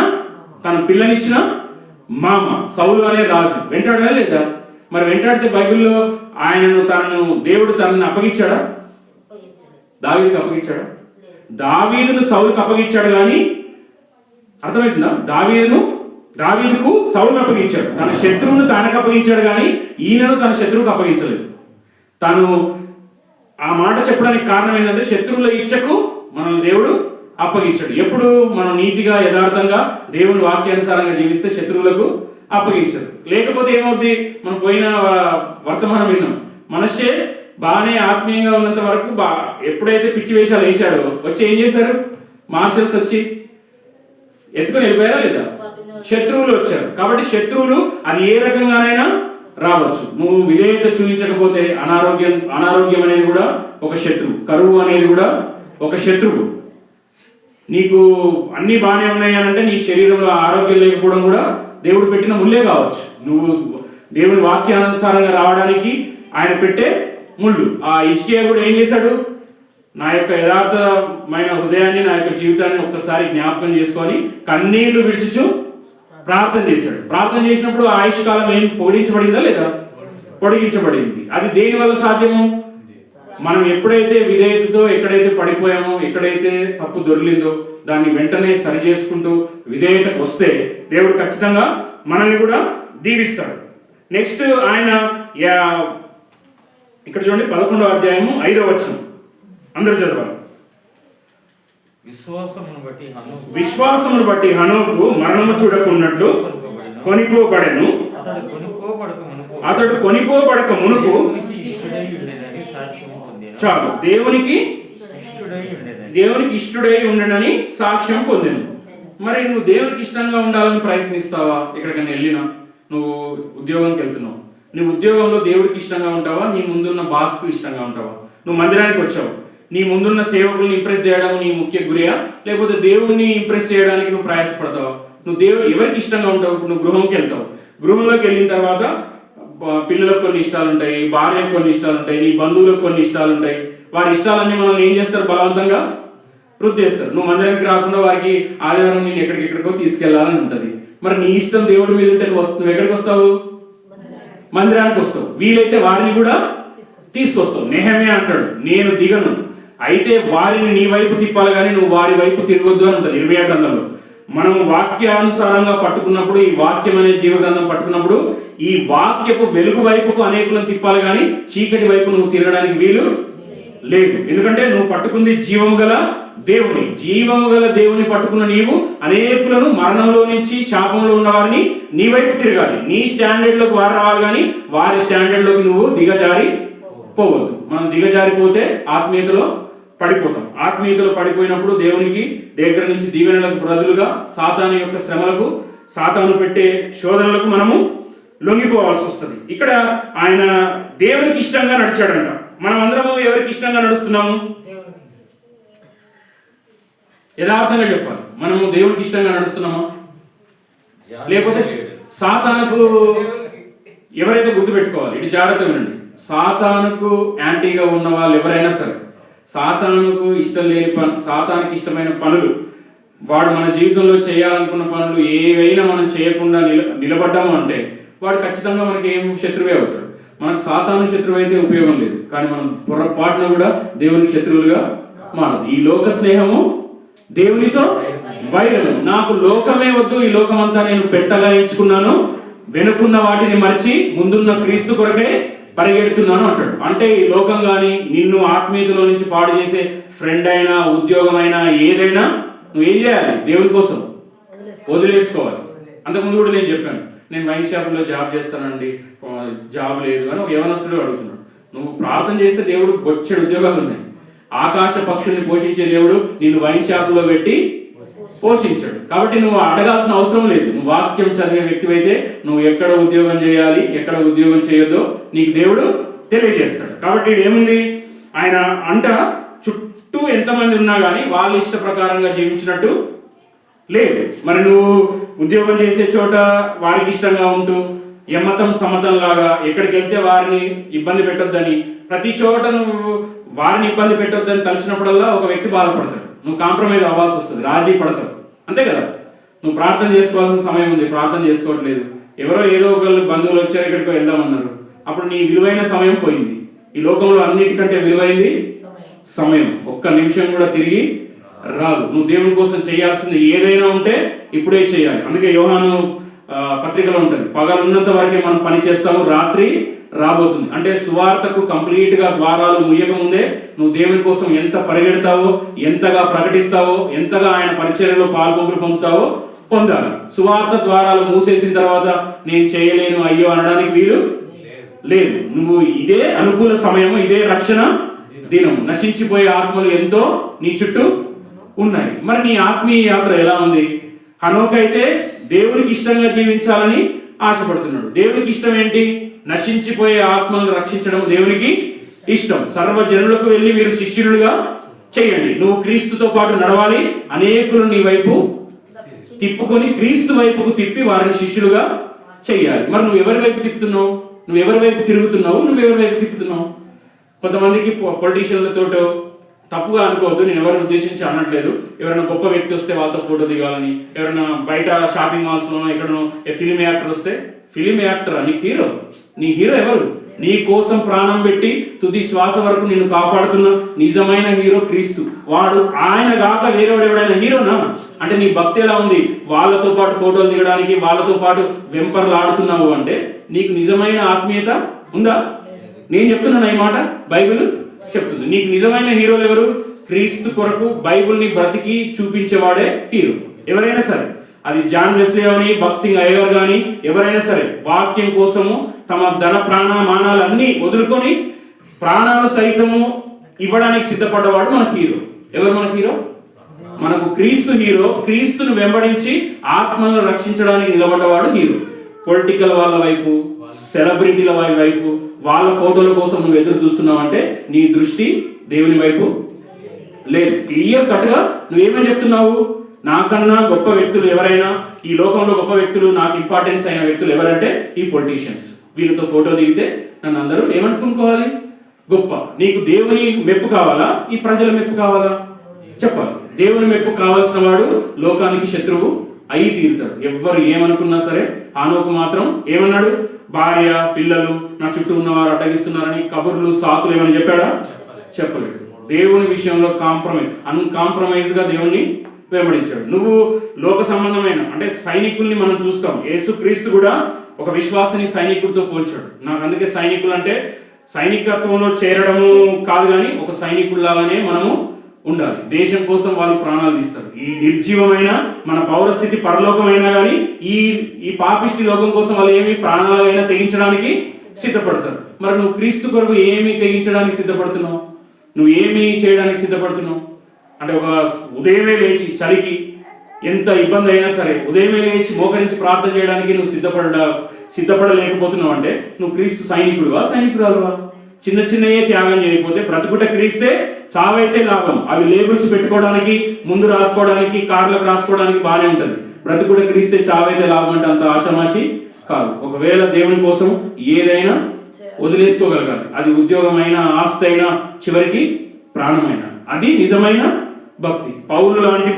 తన పిల్లనిచ్చిన మామ సౌలు అనే రాజు వెంటాడా లేదా? మరి వెంటాడితే బైబిల్లో దేవుడు తనను అప్పగించాడా? దావీదుకు అప్పగించాడా? దావీదును సౌలుకు అప్పగించాడు. కానీ అర్థమవుతుందా? దావీదుకు సౌలును అప్పగించాడు, తన శత్రువును తనకు అప్పగించాడు. కానీ ఈయనను తన శత్రువుకు అప్పగించలేదు. తను ఆ మాట చెప్పడానికి కారణం ఏంటంటే, శత్రువుల ఇచ్చకు మనం దేవుడు అప్పగించాడు. ఎప్పుడు మనం నీతిగా, యథార్థంగా దేవుని వాక్యానుసారంగా జీవిస్తే శత్రువులకు అప్పగించదు. లేకపోతే ఏమవుద్ది? మనం పోయిన వర్తమానం విన్నాం, మనషే బాగానే ఆత్మీయంగా ఉన్నంత వరకు ఎప్పుడైతే పిచ్చి వేషాలు వేశాడో వచ్చి ఏం చేశారు? మార్షల్స్ వచ్చి ఎత్తుకొని వెళ్ళిపోయారా లేదా? శత్రువులు వచ్చారు. కాబట్టి శత్రువులు అది ఏ రకంగానైనా రావచ్చు. నువ్వు విధేయత చూపించకపోతే అనారోగ్యం అనేది కూడా ఒక శత్రువు, కరువు అనేది కూడా ఒక శత్రువు. నీకు అన్ని బాగానే ఉన్నాయి అని అంటే నీ శరీరంలో ఆరోగ్యం లేకపోవడం కూడా దేవుడు పెట్టిన ముళ్ళే కావచ్చు. నువ్వు దేవుని వాక్యానుసారంగా రావడానికి ఆయన పెట్టే ముళ్ళు. ఆ హిజ్కియా కూడా ఏం చేశాడు? నా యొక్క యథార్థమైన హృదయాన్ని, నా యొక్క జీవితాన్ని ఒక్కసారి జ్ఞాపకం చేసుకొని కన్నీళ్లు విడిచుచు ప్రార్థన చేశాడు. ప్రార్థన చేసినప్పుడు ఆయుష్కాలం ఏం పొడిగించబడిందా లేదా? పొడిగించబడింది. అది దేని వల్ల సాధ్యము? మనం ఎప్పుడైతే విధేయతతో ఎక్కడైతే పడిపోయామో, ఎక్కడైతే తప్పు దొరికిందో దాన్ని వెంటనే సరి చేసుకుంటూ విధేయతకు వస్తే దేవుడు ఖచ్చితంగా మనల్ని కూడా దీవిస్తాడు. నెక్స్ట్ ఆయన ఇక్కడ చూడండి 11వ అధ్యాయము 5వ వచనం అందరూ చదవాలి. విశ్వాసమును బట్టి హనోకు మరణము చూడకున్నట్లు కొనిపోబడెను. అతడు కొనిపోబడక మునుపు చాలు దేవునికి ఇష్టడై ఉండనని సాక్ష్యం పొందెను. మరి నువ్వు దేవునికి ఇష్టంగా ఉండాలని ప్రయత్నిస్తావా? ఎక్కడికైనా వెళ్ళినా, నువ్వు ఉద్యోగంకి వెళ్తున్నావు, నీ ఉద్యోగంలో దేవుడికి ఇష్టంగా ఉంటావా? నీ ముందున్న బాస్కు ఇష్టంగా ఉంటావా? నువ్వు మందిరానికి వచ్చావు, నీ ముందున్న సేవకుల్ని ఇంప్రెస్ చేయడం నీ ముఖ్య గురియా, లేకపోతే దేవుడిని ఇంప్రెస్ చేయడానికి నువ్వు ప్రయాసపడతావా? నువ్వు ఎవరికి ఇష్టంగా ఉంటావు? నువ్వు గృహంకి వెళ్తావు, గృహంలోకి వెళ్ళిన తర్వాత పిల్లలకు కొన్ని ఇష్టాలు ఉంటాయి, భార్యకు కొన్ని ఇష్టాలు ఉంటాయి, నీ బంధువులకు కొన్ని ఇష్టాలు ఉంటాయి. వారి ఇష్టాలన్నీ మనల్ని ఏం చేస్తారు? బలవంతంగా వృద్ధిస్తారు. నువ్వు మందిరానికి రాకుండా వారికి ఆదివారం నేను ఎక్కడికెక్కడికో తీసుకెళ్లాలని ఉంటుంది. మరి నీ ఇష్టం దేవుడి మీద ఉంటే నువ్వు ఎక్కడికి వస్తావు? మందిరానికి వస్తావు. వీలైతే వారిని కూడా తీసుకొస్తావు. నెహెమ్యా అంటాడు, నేను దిగను, అయితే వారిని నీ వైపు తిప్పాలి కానీ నువ్వు వారి వైపు తిరగొద్దు అని ఉంటుంది ఇర్మియా గ్రంథంలో. మనం వాక్యానుసారంగా పట్టుకున్నప్పుడు, ఈ వాక్యం అనే జీవగ్రంథం పట్టుకున్నప్పుడు ఈ వాక్యపు వెలుగు వైపుకు అనేకులను తిప్పాలి కానీ చీకటి వైపు నువ్వు తిరగడానికి వీలు లేదు. ఎందుకంటే నువ్వు పట్టుకుంది జీవము గల దేవుని పట్టుకున్న నీవు అనేకులను మరణంలో నుంచి, శాపంలో ఉన్న వారిని నీ వైపు తిరగాలి. నీ స్టాండర్డ్లోకి వారు రావాలి కానీ వారి స్టాండర్డ్లోకి నువ్వు దిగజారి పోవద్దు. మనం దిగజారిపోతే ఆత్మీయతలో పడిపోతాం. ఆత్మీయతలో పడిపోయినప్పుడు దేవునికి దగ్గర నుంచి దీవెనలకు బదులుగా సాతాను యొక్క శ్రమలకు, సాతాను పెట్టే శోధనలకు మనము లొంగిపోవాల్సి వస్తుంది. ఇక్కడ ఆయన దేవునికి ఇష్టంగా నడిచాడంట. మనం అందరము ఎవరికి ఇష్టంగా నడుస్తున్నాము? యథార్థంగా చెప్పాలి, మనము దేవునికి ఇష్టంగా నడుస్తున్నామా? లేకపోతే సాతానుకు ఎవరైతే గుర్తుపెట్టుకోవాలి, ఇటు జాగ్రత్తగా వినండి, సాతానుకు యాంటీగా ఉన్న వాళ్ళు ఎవరైనా సరే, సాతానుకు ఇష్టం లేని సాతానికి ఇష్టమైన పనులు, వాడు మన జీవితంలో చేయాలనుకున్న పనులు ఏవైనా మనం చేయకుండా నిలబడ్డాము అంటే వాడు ఖచ్చితంగా మనకి ఏం శత్రువే అవుతాడు. మనకు సాతాను శత్రువు అయితే ఉపయోగం లేదు, కానీ మనం పొరపాటున కూడా దేవునికి శత్రువులుగా మారదు. ఈ లోక స్నేహము దేవునితో వైరము. నాకు లోకమే వద్దు, ఈ లోకమంతా నేను పెట్టగా ఎంచుకున్నాను, వెనుకున్న వాటిని మరిచి ముందున్న క్రీస్తు కొరకే పరిగెడుతున్నాను అంటాడు. అంటే ఈ లోకం కానీ నిన్ను ఆత్మీయతలో నుంచి పాడు చేసే ఫ్రెండ్ అయినా ఉద్యోగం అయినా ఏదైనా నువ్వేం చేయాలి? దేవుని కోసం వదిలేసుకోవాలి. అంతకుముందు కూడా నేను చెప్పాను, నేను వైన్ షాప్లో జాబ్ చేస్తానండి, జాబ్ లేదు అని ఒక యవనస్తుడు అడుగుతున్నాడు. నువ్వు ప్రార్థన చేస్తే దేవుడు బొచ్చెడు ఉద్యోగాలు ఉన్నాయి. ఆకాశ పక్షుల్ని పోషించే దేవుడు నిన్ను వైన్ షాప్లో పెట్టి పోషించాడు. కాబట్టి నువ్వు అడగాల్సిన అవసరం లేదు. నువ్వు వాక్యం చదివే వ్యక్తి అయితే నువ్వు ఎక్కడ ఉద్యోగం చేయాలి, ఎక్కడ ఉద్యోగం చేయొద్దో నీకు దేవుడు తెలియజేస్తాడు. కాబట్టి ఏముంది, ఆయన అంట చుట్టూ ఎంతమంది ఉన్నా కానీ వాళ్ళ ఇష్ట ప్రకారంగా జీవించినట్టు లేదు. మరి నువ్వు ఉద్యోగం చేసే చోట వారికి ఇష్టంగా ఉంటూ ఎమ్మతం సమతం లాగా ఎక్కడికి వెళ్తే వారిని ఇబ్బంది పెట్టొద్దని, ప్రతి చోట నువ్వు వారిని ఇబ్బంది పెట్టొద్దని తలిచినప్పుడల్లా ఒక వ్యక్తి బాధపడతాడు. నువ్వు కాంప్రమైజ్ అవ్వాల్సి వస్తుంది, రాజీ పడతావు, అంతే కదా. నువ్వు ప్రార్థన చేసుకోవాల్సిన సమయం ఉంది, ప్రార్థన చేసుకోవట్లేదు. ఎవరో ఏదో ఒకళ్ళు బంధువులు వచ్చారు, ఎక్కడికో వెళ్దామన్నారు, అప్పుడు నీ విలువైన సమయం పోయింది. ఈ లోకంలో అన్నిటికంటే విలువైంది సమయం. ఒక్క నిమిషం కూడా తిరిగి రాదు. నువ్వు దేవుని కోసం చేయాల్సింది ఏదైనా ఉంటే ఇప్పుడే చేయాలి. అందుకే యోహాను పత్రికలో ఉంటుంది, పగలున్నంత వరకే మనం పని చేస్తాము, రాత్రి రాబోతుంది. అంటే సువార్తకు కంప్లీట్ గా ద్వారాలు ముయ్యక ముందే నువ్వు దేవుని కోసం ఎంత పరిగెడతావో, ఎంతగా ప్రకటిస్తావో, ఎంతగా ఆయన పరిచర్యలో పాల్పొంగులు పొందుతావో పొందాలి. సువార్త ద్వారాలు మూసేసిన తర్వాత నేను చేయలేను అయ్యో అనడానికి వీలు లేదు. నువ్వు ఇదే అనుకూల సమయము, ఇదే రక్షణ దినం. నశించిపోయే ఆత్మలు ఎంతో నీ చుట్టూ ఉన్నాయి. మరి నీ ఆత్మీయ యాత్ర ఎలా ఉంది? హనోకు అయితే దేవునికి ఇష్టంగా జీవించాలని ఆశపడుతున్నాడు. దేవునికి ఇష్టం ఏంటి? నశించిపోయే ఆత్మలను రక్షించడం దేవునికి ఇష్టం. సర్వజనులకు వెళ్ళి మీరు శిష్యులుగా చేయండి. నువ్వు క్రీస్తుతో పాటు నడవాలి, అనేకులు నీ వైపు తిప్పుకొని క్రీస్తు వైపుకు తిప్పి వారిని శిష్యులుగా చేయాలి. మరి నువ్వు ఎవరి వైపు తిప్పుతున్నావు? నువ్వు ఎవరి వైపు తిరుగుతున్నావు? నువ్వు ఎవరి వైపు తిప్పుతున్నావు? కొంతమందికి పొలిటీషియన్లతో తప్పుగా అనుకోవద్దు, నేను ఎవరిని ఉద్దేశించి అనట్లేదు. ఎవరైనా గొప్ప వ్యక్తి వస్తే వాళ్ళతో ఫోటో దిగాలని, ఎవరైనా బయట షాపింగ్ మాల్స్లోనో ఎక్కడనో ఫిలిం యాక్టర్ వస్తే, ఫిలిం యాక్టర్ నీకు హీరో. నీ హీరో ఎవరు? నీ కోసం ప్రాణం పెట్టి తుది శ్వాస వరకు నిన్ను కాపాడుతున్న నిజమైన హీరో క్రీస్తు. వాడు ఆయన కాక వేరేవాడు ఎవడైనా హీరోనా? అంటే నీ భక్తి ఎలా ఉంది? వాళ్ళతో పాటు ఫోటోలు దిగడానికి, వాళ్ళతో పాటు వెంపర్లు ఆడుతున్నావు అంటే నీకు నిజమైన ఆత్మీయత ఉందా? నేను చెప్తున్నాను ఈ మాట, బైబిల్ చెప్తుంది. నీకు నిజమైన హీరోలు ఎవరు? క్రీస్తు కొరకు బైబిల్ని బ్రతికి చూపించేవాడే హీరో. ఎవరైనా సరే, అది జాన్ వెస్లీ అని, బక్సింగ్ అయ్యగారు కానీ ఎవరైనా సరే, వాక్యం కోసము తమ ధన ప్రాణ మానాలన్నీ వదులుకొని ప్రాణాలు సైతము ఇవ్వడానికి సిద్ధపడ్డవాడు మనకు హీరో. ఎవరు మనకు హీరో? మనకు క్రీస్తు హీరో. క్రీస్తును వెంబడించి ఆత్మలను రక్షించడానికి నిలబడ్డవాడు హీరో. పొలిటికల్ వాళ్ళ వైపు, సెలబ్రిటీల వైపు, వాళ్ళ ఫోటోల కోసం నువ్వు ఎదురు చూస్తున్నావు అంటే నీ దృష్టి దేవుని వైపు లేదు. క్లియర్ కట్ గా నువ్వేమని చెప్తున్నావు? నాకన్నా గొప్ప వ్యక్తులు ఎవరైనా, ఈ లోకంలో గొప్ప వ్యక్తులు, నాకు ఇంపార్టెన్స్ అయిన వ్యక్తులు ఎవరంటే ఈ పొలిటీషియన్స్. వీళ్ళతో ఫోటో దిగితే నన్ను అందరూ ఏమనుకోవాలి? గొప్ప. నీకు దేవుని మెప్పు కావాలా, ఈ ప్రజల మెప్పు కావాలా? చెప్పాలి. దేవుని మెప్పు కావాల్సిన వాడు లోకానికి శత్రువు అయి తీరుతాడు. ఎవ్వరు ఏమనుకున్నా సరే. హనోకు మాత్రం ఏమన్నాడు? భార్య, పిల్లలు, నా చుట్టూ ఉన్నవారు అడ్డగిస్తున్నారని కబుర్లు, సాకులు ఏమని చెప్పాడా? చెప్పలేడు. దేవుని విషయంలో అన్కాంప్రమైజ్ గా దేవుణ్ణి వెంబడించాడు. నువ్వు లోక సంబంధమైన అంటే సైనికుల్ని మనం చూస్తాం. యేసుక్రీస్తు కూడా ఒక విశ్వాసిని సైనికుడితో పోల్చాడు. నాకు అందుకే సైనికులు అంటే సైనికత్వంలో చేరడము కాదు, కానీ ఒక సైనికుల్లాగానే మనము ఉండాలి. దేశం కోసం వాళ్ళు ప్రాణాలు తీస్తారు. ఈ నిర్జీవమైన మన పౌరస్థితి పరలోకమైనా కానీ ఈ పాపిష్టి లోకం కోసం వాళ్ళు ఏమి ప్రాణాలైనా తెగించడానికి సిద్ధపడతారు. మరి నువ్వు క్రీస్తు కొరకు ఏమి తెగించడానికి సిద్ధపడుతున్నావు? నువ్వు ఏమి చేయడానికి సిద్ధపడుతున్నావు? అంటే ఒక ఉదయమే లేచి, చలికి ఎంత ఇబ్బంది అయినా సరే ఉదయమే లేచి మోకరించి ప్రార్థన చేయడానికి నువ్వు సిద్ధపడలేకపోతున్నావు అంటే నువ్వు క్రీస్తు సైనికుడువా, సైనికురాలువా? చిన్న చిన్నయే త్యాగం చేయకపోతే బ్రతుకుట క్రీస్తే, చావైతే లాభం. అవి లేబుల్స్ పెట్టుకోవడానికి, ముందు రాసుకోవడానికి, కార్లకు రాసుకోవడానికి బాగానే ఉంటుంది. బ్రతుకుట క్రీస్తే చావైతే లాభం అంటే అంత ఆషామాషి కాదు. ఒకవేళ దేవుని కోసం ఏదైనా వదిలేసుకోగలగాలి. అది ఉద్యోగమైన, ఆస్తి అయినా, చివరికి ప్రాణమైన. అది నిజమైన భక్తి. పౌలు లాంటి,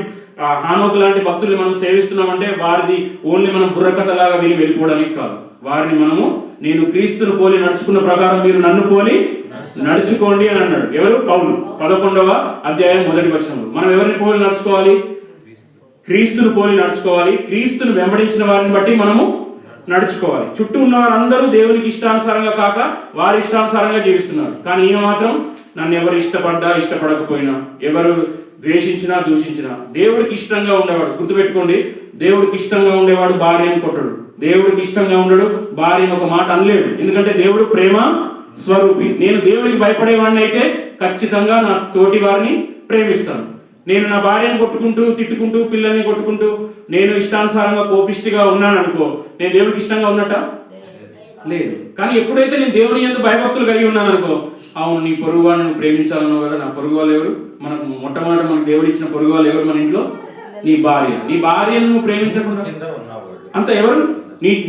హానోకు లాంటి భక్తుల్ని మనం సేవిస్తున్నామంటే వారిది ఓన్లీ మనం బుర్రకథలాగా విని వెళ్ళిపోవడానికి కాదు. వారిని మనము నేను క్రీస్తును పోలి నడుచుకున్న ప్రకారం మీరు నన్ను పోలి నడుచుకోండి అని అన్నాడు. ఎవరు? పౌలు. 11వ అధ్యాయం 1వ వచనంలో. మనం ఎవరిని పోలి నడుచుకోవాలి? క్రీస్తును పోలి నడుచుకోవాలి. క్రీస్తును వెంబడించిన వారిని బట్టి మనము నడుచుకోవాలి. చుట్టూ ఉన్న వారందరూ దేవునికి ఇష్టానుసారంగా కాక వారి ఇష్టానుసారంగా జీవిస్తున్నారు. కానీ ఈయన మాత్రం నన్ను ఎవరు ఇష్టపడ్డా ఇష్టపడకపోయినా, ఎవరు ద్వేషించినా దూషించినా దేవుడికి ఇష్టంగా ఉండేవాడు. గుర్తుపెట్టుకోండి, దేవుడికి ఇష్టంగా ఉండేవాడు భార్యను కొట్టడు. దేవుడికి ఇష్టంగా ఉండడు, భార్యను ఒక మాట అనలేడు. ఎందుకంటే దేవుడు ప్రేమ స్వరూపి. నేను దేవుడికి భయపడేవాడిని అయితే ఖచ్చితంగా నా తోటి వారిని ప్రేమిస్తాను. నేను నా భార్యను కొట్టుకుంటూ, తిట్టుకుంటూ, పిల్లల్ని కొట్టుకుంటూ, నేను ఇష్టానుసారంగా కోపిష్టిగా ఉన్నాను అనుకో, నేను దేవుడికి ఇష్టంగా ఉన్నట్ట? లేదు. కానీ ఎప్పుడైతే నేను దేవుని యందు భయభక్తులు కలిగి ఉన్నాను అనుకో, అవును నీ పొరుగు వాళ్ళని నువ్వు ప్రేమించాలన్నావు కదా, నా పొరుగు వాళ్ళు ఎవరు? మనకు మొట్టమొదటి మనకు దేవుడు ఇచ్చిన పొరుగు వాళ్ళు ఎవరు మన ఇంట్లో? నీ భార్య. నీ భార్యను నువ్వు ప్రేమించకుండా అంత ఎవరు? నీకు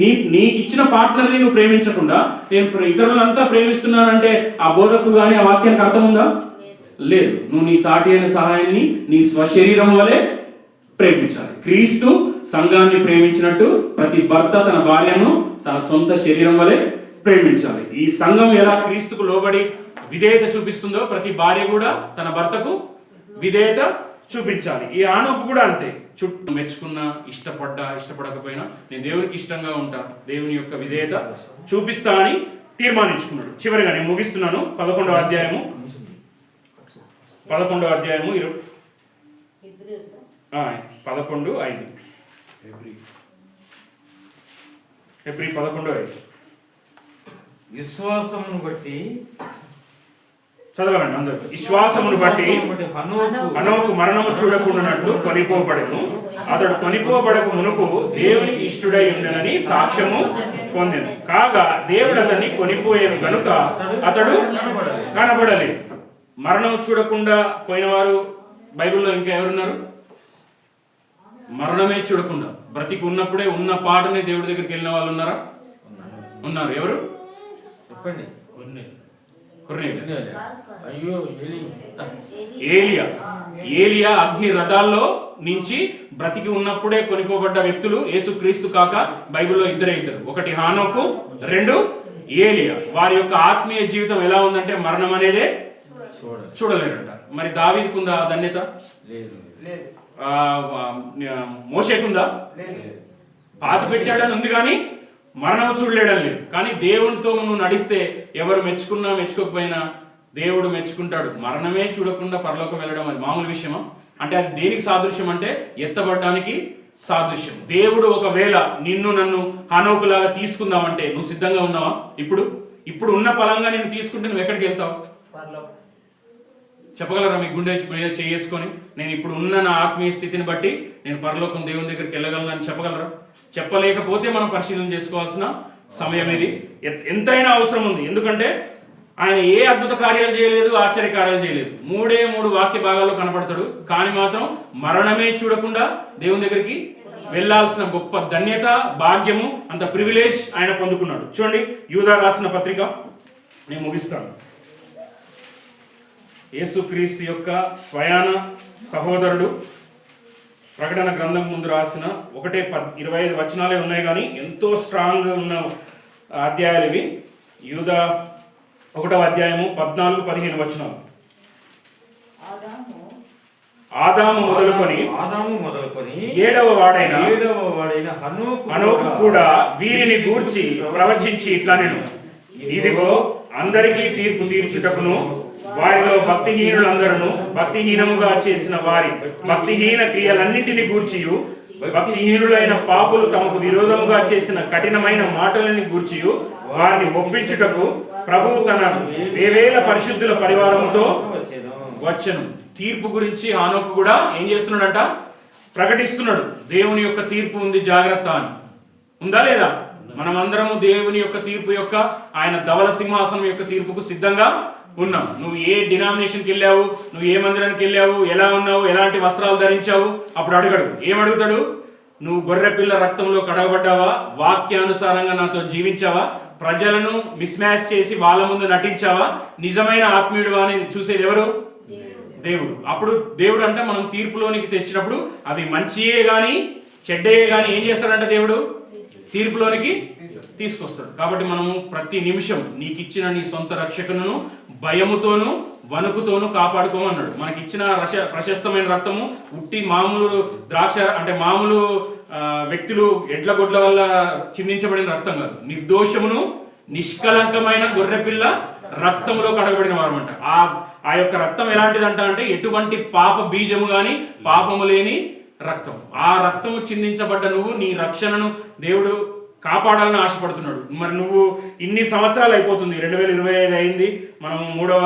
ఇచ్చిన పార్ట్నర్ని నువ్వు ప్రేమించకుండా నేను ఇతరులంతా ప్రేమిస్తున్నానంటే ఆ బోధకు కానీ ఆ వాక్యానికి అర్థం ఉందా? లేదు. నువ్వు నీ సాటి అయిన సహాయాన్ని నీ స్వశరీరం వలె ప్రేమించాలి. క్రీస్తు సంఘాన్ని ప్రేమించినట్టు ప్రతి భర్త తన భార్యను తన సొంత శరీరం వలె ప్రేమించాలి. ఈ సంఘం ఎలా క్రీస్తుకు లోబడి విధేయత చూపిస్తుందో ప్రతి భార్య కూడా తన భర్తకు విధేయత చూపించాలి. ఈ ఆనోకు కూడా అంతే. చుట్టూ మెచ్చుకున్నా, ఇష్టపడకపోయినా నేను దేవునికి ఇష్టంగా ఉంటా, దేవుని యొక్క విధేయత చూపిస్తా అని తీర్మానించుకున్నాడు. చివరిగా నేను ముగిస్తున్నాను. 11వ అధ్యాయము 11:5 హెబ్రీ 11:5
విశ్వాసమును బట్టి
చదవాలండి అందరూ. విశ్వాసమును బట్టి హనోకు మరణము చూడకుండానట్లు కొనిపోబడెను. అతడు కొనిపోబడక మునుపు దేవునికి ఇష్టుడై ఉండనని సాక్ష్యము పొందెను. కాగా దేవుడు అతన్ని కొనిపోయేను గనుక అతడు కనబడలేదు. మరణం చూడకుండా పోయిన వారు బైబిల్లో ఇంకా ఎవరున్నారు? మరణమే చూడకుండా బ్రతికి ఉన్నప్పుడే ఉన్న పాటనే దేవుడి దగ్గరికి వెళ్ళిన వాళ్ళు ఉన్నారా? ఉన్నారు. ఎవరు?
చెప్పండి.
ఏలియా అగ్ని రథాల్లో నుంచి బ్రతికి ఉన్నప్పుడే కొనిపోబడ్డ వ్యక్తులు యేసుక్రీస్తు కాక బైబిల్లో ఇద్దరు. ఒకటి హానోకు, 2 ఏలియా. వారి యొక్క ఆత్మీయ జీవితం ఎలా ఉందంటే మరణం అనేదే చూడలేరంట. మరి దావీదుకుందా ఆ ధన్యత? మోషేకుందా? పాత పెట్టాడని ఉంది కానీ మరణం చూడలేడని లేదు. కానీ దేవునితో నువ్వు నడిస్తే ఎవరు మెచ్చుకున్నా మెచ్చుకోకపోయినా దేవుడు మెచ్చుకుంటాడు. మరణమే చూడకుండా పరలోకం వెళ్ళడం అది మామూలు విషయమా? అంటే అది దేనికి సాదృశ్యం అంటే ఎత్తబడడానికి సాదృశ్యం. దేవుడు ఒకవేళ నిన్ను నన్ను హనోకులాగా తీసుకుందామంటే నువ్వు సిద్ధంగా ఉన్నావా? ఇప్పుడు ఉన్న పలంగా నేను తీసుకుంటే నువ్వు ఎక్కడికి వెళ్తావు? చెప్పగలరా? మీ గుండె చేసుకొని నేను ఇప్పుడు ఉన్న నా ఆత్మీయ స్థితిని బట్టి నేను పరలోకం దేవుని దగ్గరికి వెళ్ళగలను అని చెప్పగలరా? చెప్పలేకపోతే మనం పరిశీలన చేసుకోవాల్సిన సమయం ఇది. ఎంతైనా అవసరం ఉంది. ఎందుకంటే ఆయన ఏ అద్భుత కార్యాలు చేయలేదు, ఆశ్చర్య కార్యాలు చేయలేదు. 3 వాక్య భాగాల్లో కనపడతాడు. కానీ మాత్రం మరణమే చూడకుండా దేవుని దగ్గరికి వెళ్ళాల్సిన గొప్ప ధన్యత, భాగ్యము, అంత ప్రివిలేజ్ ఆయన పొందుకున్నాడు. చూడండి, యూదా రాసిన పత్రిక, నేను ముగిస్తాను. యేసుక్రీస్తు యొక్క స్వయాన సహోదరుడు ప్రకటన గ్రంథం ముందు రాసిన 25 వచనాలే ఉన్నాయి కానీ ఎంతో స్ట్రాంగ్ ఉన్న అధ్యాయాలు ఇవి. యూదా 1వ అధ్యాయము 14-15 వచనాలు. ఆదాము మొదలుకొని 7వ వాడైన హనోకు కూడా వీరిని గూర్చి ప్రవచించి ఇట్లా నేను, ఇదిగో అందరికీ తీర్పు తీర్చుటకును వారిలో భక్తిహీనులందరూ భక్తిహీనముగా చేసిన వారి భక్తిహీన క్రియలన్నింటినీ గూర్చియు, భక్తిహీనులైన పాపులు తమకు విరోధముగా చేసిన కఠినమైన మాటలని గూర్చియు వారిని ఒప్పించుటకు ప్రభువు తన వేవేల పరిశుద్ధుల పరివారముతో వచ్చెను. తీర్పు గురించి హానోకు కూడా ఏం చేస్తున్నాడంట? ప్రకటిస్తున్నాడు. దేవుని యొక్క తీర్పు ఉంది, జాగ్రత్త అని. ఉందా లేదా? మనమందరము దేవుని యొక్క తీర్పు యొక్క, ఆయన ధవల సింహాసనం యొక్క తీర్పుకు సిద్ధంగా ఉన్నాం. నువ్వు ఏ డినామినేషన్కి వెళ్ళావు, నువ్వు ఏ మందిరానికి వెళ్ళావు, ఎలా ఉన్నావు, ఎలాంటి వస్త్రాలు ధరించావు, అప్పుడు అడగడు. ఏమడుగుతాడు? నువ్వు గొర్రె పిల్ల రక్తంలో కడగబడ్డావా, వాక్యానుసారంగా నాతో జీవించావా, ప్రజలను మిస్ మ్యాచ్ చేసి వాళ్ళ ముందు నటించావా? నిజమైన ఆత్మీయుడు అని చూసేది ఎవరు? దేవుడు. అప్పుడు దేవుడు అంటే మనం తీర్పులోనికి తెచ్చినప్పుడు అవి మంచియే గాని చెడ్డయే గాని ఏం చేస్తాడంటే దేవుడు తీర్పులోనికి తీసుకొస్తాడు. కాబట్టి మనము ప్రతి నిమిషం నీకు ఇచ్చిన నీ సొంత రక్షకులను భయముతోను వణుకుతోను కాపాడుకోమన్నాడు. మనకి ఇచ్చిన ప్రశస్తమైన రక్తము ఉట్టి మామూలు ద్రాక్ష అంటే మామూలు వ్యక్తులు ఎడ్ల గొడ్ల వల్ల చిందించబడిన రక్తం కాదు, నిర్దోషమును నిష్కలంకమైన గొర్రెపిల్ల రక్తంలో కడగబడిన వారు అంట. ఆ యొక్క రక్తం ఎలాంటిదంట అంటే ఎటువంటి పాప బీజము గాని పాపము లేని రక్తం. ఆ రక్తము చిందించబడ్డ నువ్వు నీ రక్షణను దేవుడు కాపాడాలని ఆశపడుతున్నాడు. మరి నువ్వు ఇన్ని సంవత్సరాలు అయిపోతుంది, 2025 అయింది, మనము 3వ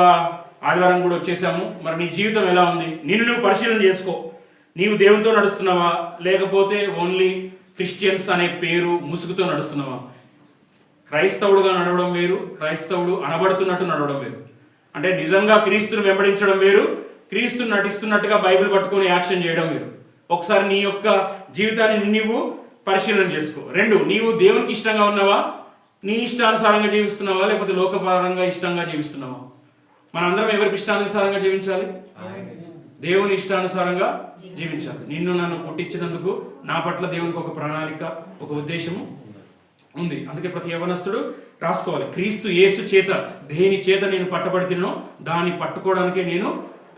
ఆదివారం కూడా వచ్చేసాము. మరి నీ జీవితం ఎలా ఉంది? నిన్ను నువ్వు పరిశీలన చేసుకో. నీవు దేవునితో నడుస్తున్నావా, లేకపోతే ఓన్లీ క్రిస్టియన్స్ అనే పేరు ముసుగుతో నడుస్తున్నావా? క్రైస్తవుడుగా నడవడం వేరు, క్రైస్తవుడు అనబడుతున్నట్టు నడవడం వేరు. అంటే నిజంగా క్రీస్తుని వెంబడించడం వేరు, క్రీస్తుని నటిస్తున్నట్టుగా బైబిల్ పట్టుకొని యాక్షన్ చేయడం వేరు. ఒకసారి నీ యొక్క జీవితాన్ని నీవు పరిశీలన చేసుకో. 2, నీవు దేవునికి ఇష్టంగా ఉన్నావా, నీ ఇష్టానుసారంగా జీవిస్తున్నావా, లేకపోతే లోకపరంగా ఇష్టంగా జీవిస్తున్నావా? మనందరం ఎవరికి ఇష్టానుసారంగా జీవించాలి? దేవుని ఇష్టానుసారంగా జీవించాలి. నిన్ను నన్ను పుట్టించినందుకు నా పట్ల దేవునికి ఒక ప్రణాళిక, ఒక ఉద్దేశము ఉంది. అందుకే ప్రతి యవనస్తుడు రాసుకోవాలి, క్రీస్తు యేసు చేత దేని చేత నేను పట్టబడితేనో దాన్ని పట్టుకోవడానికే నేను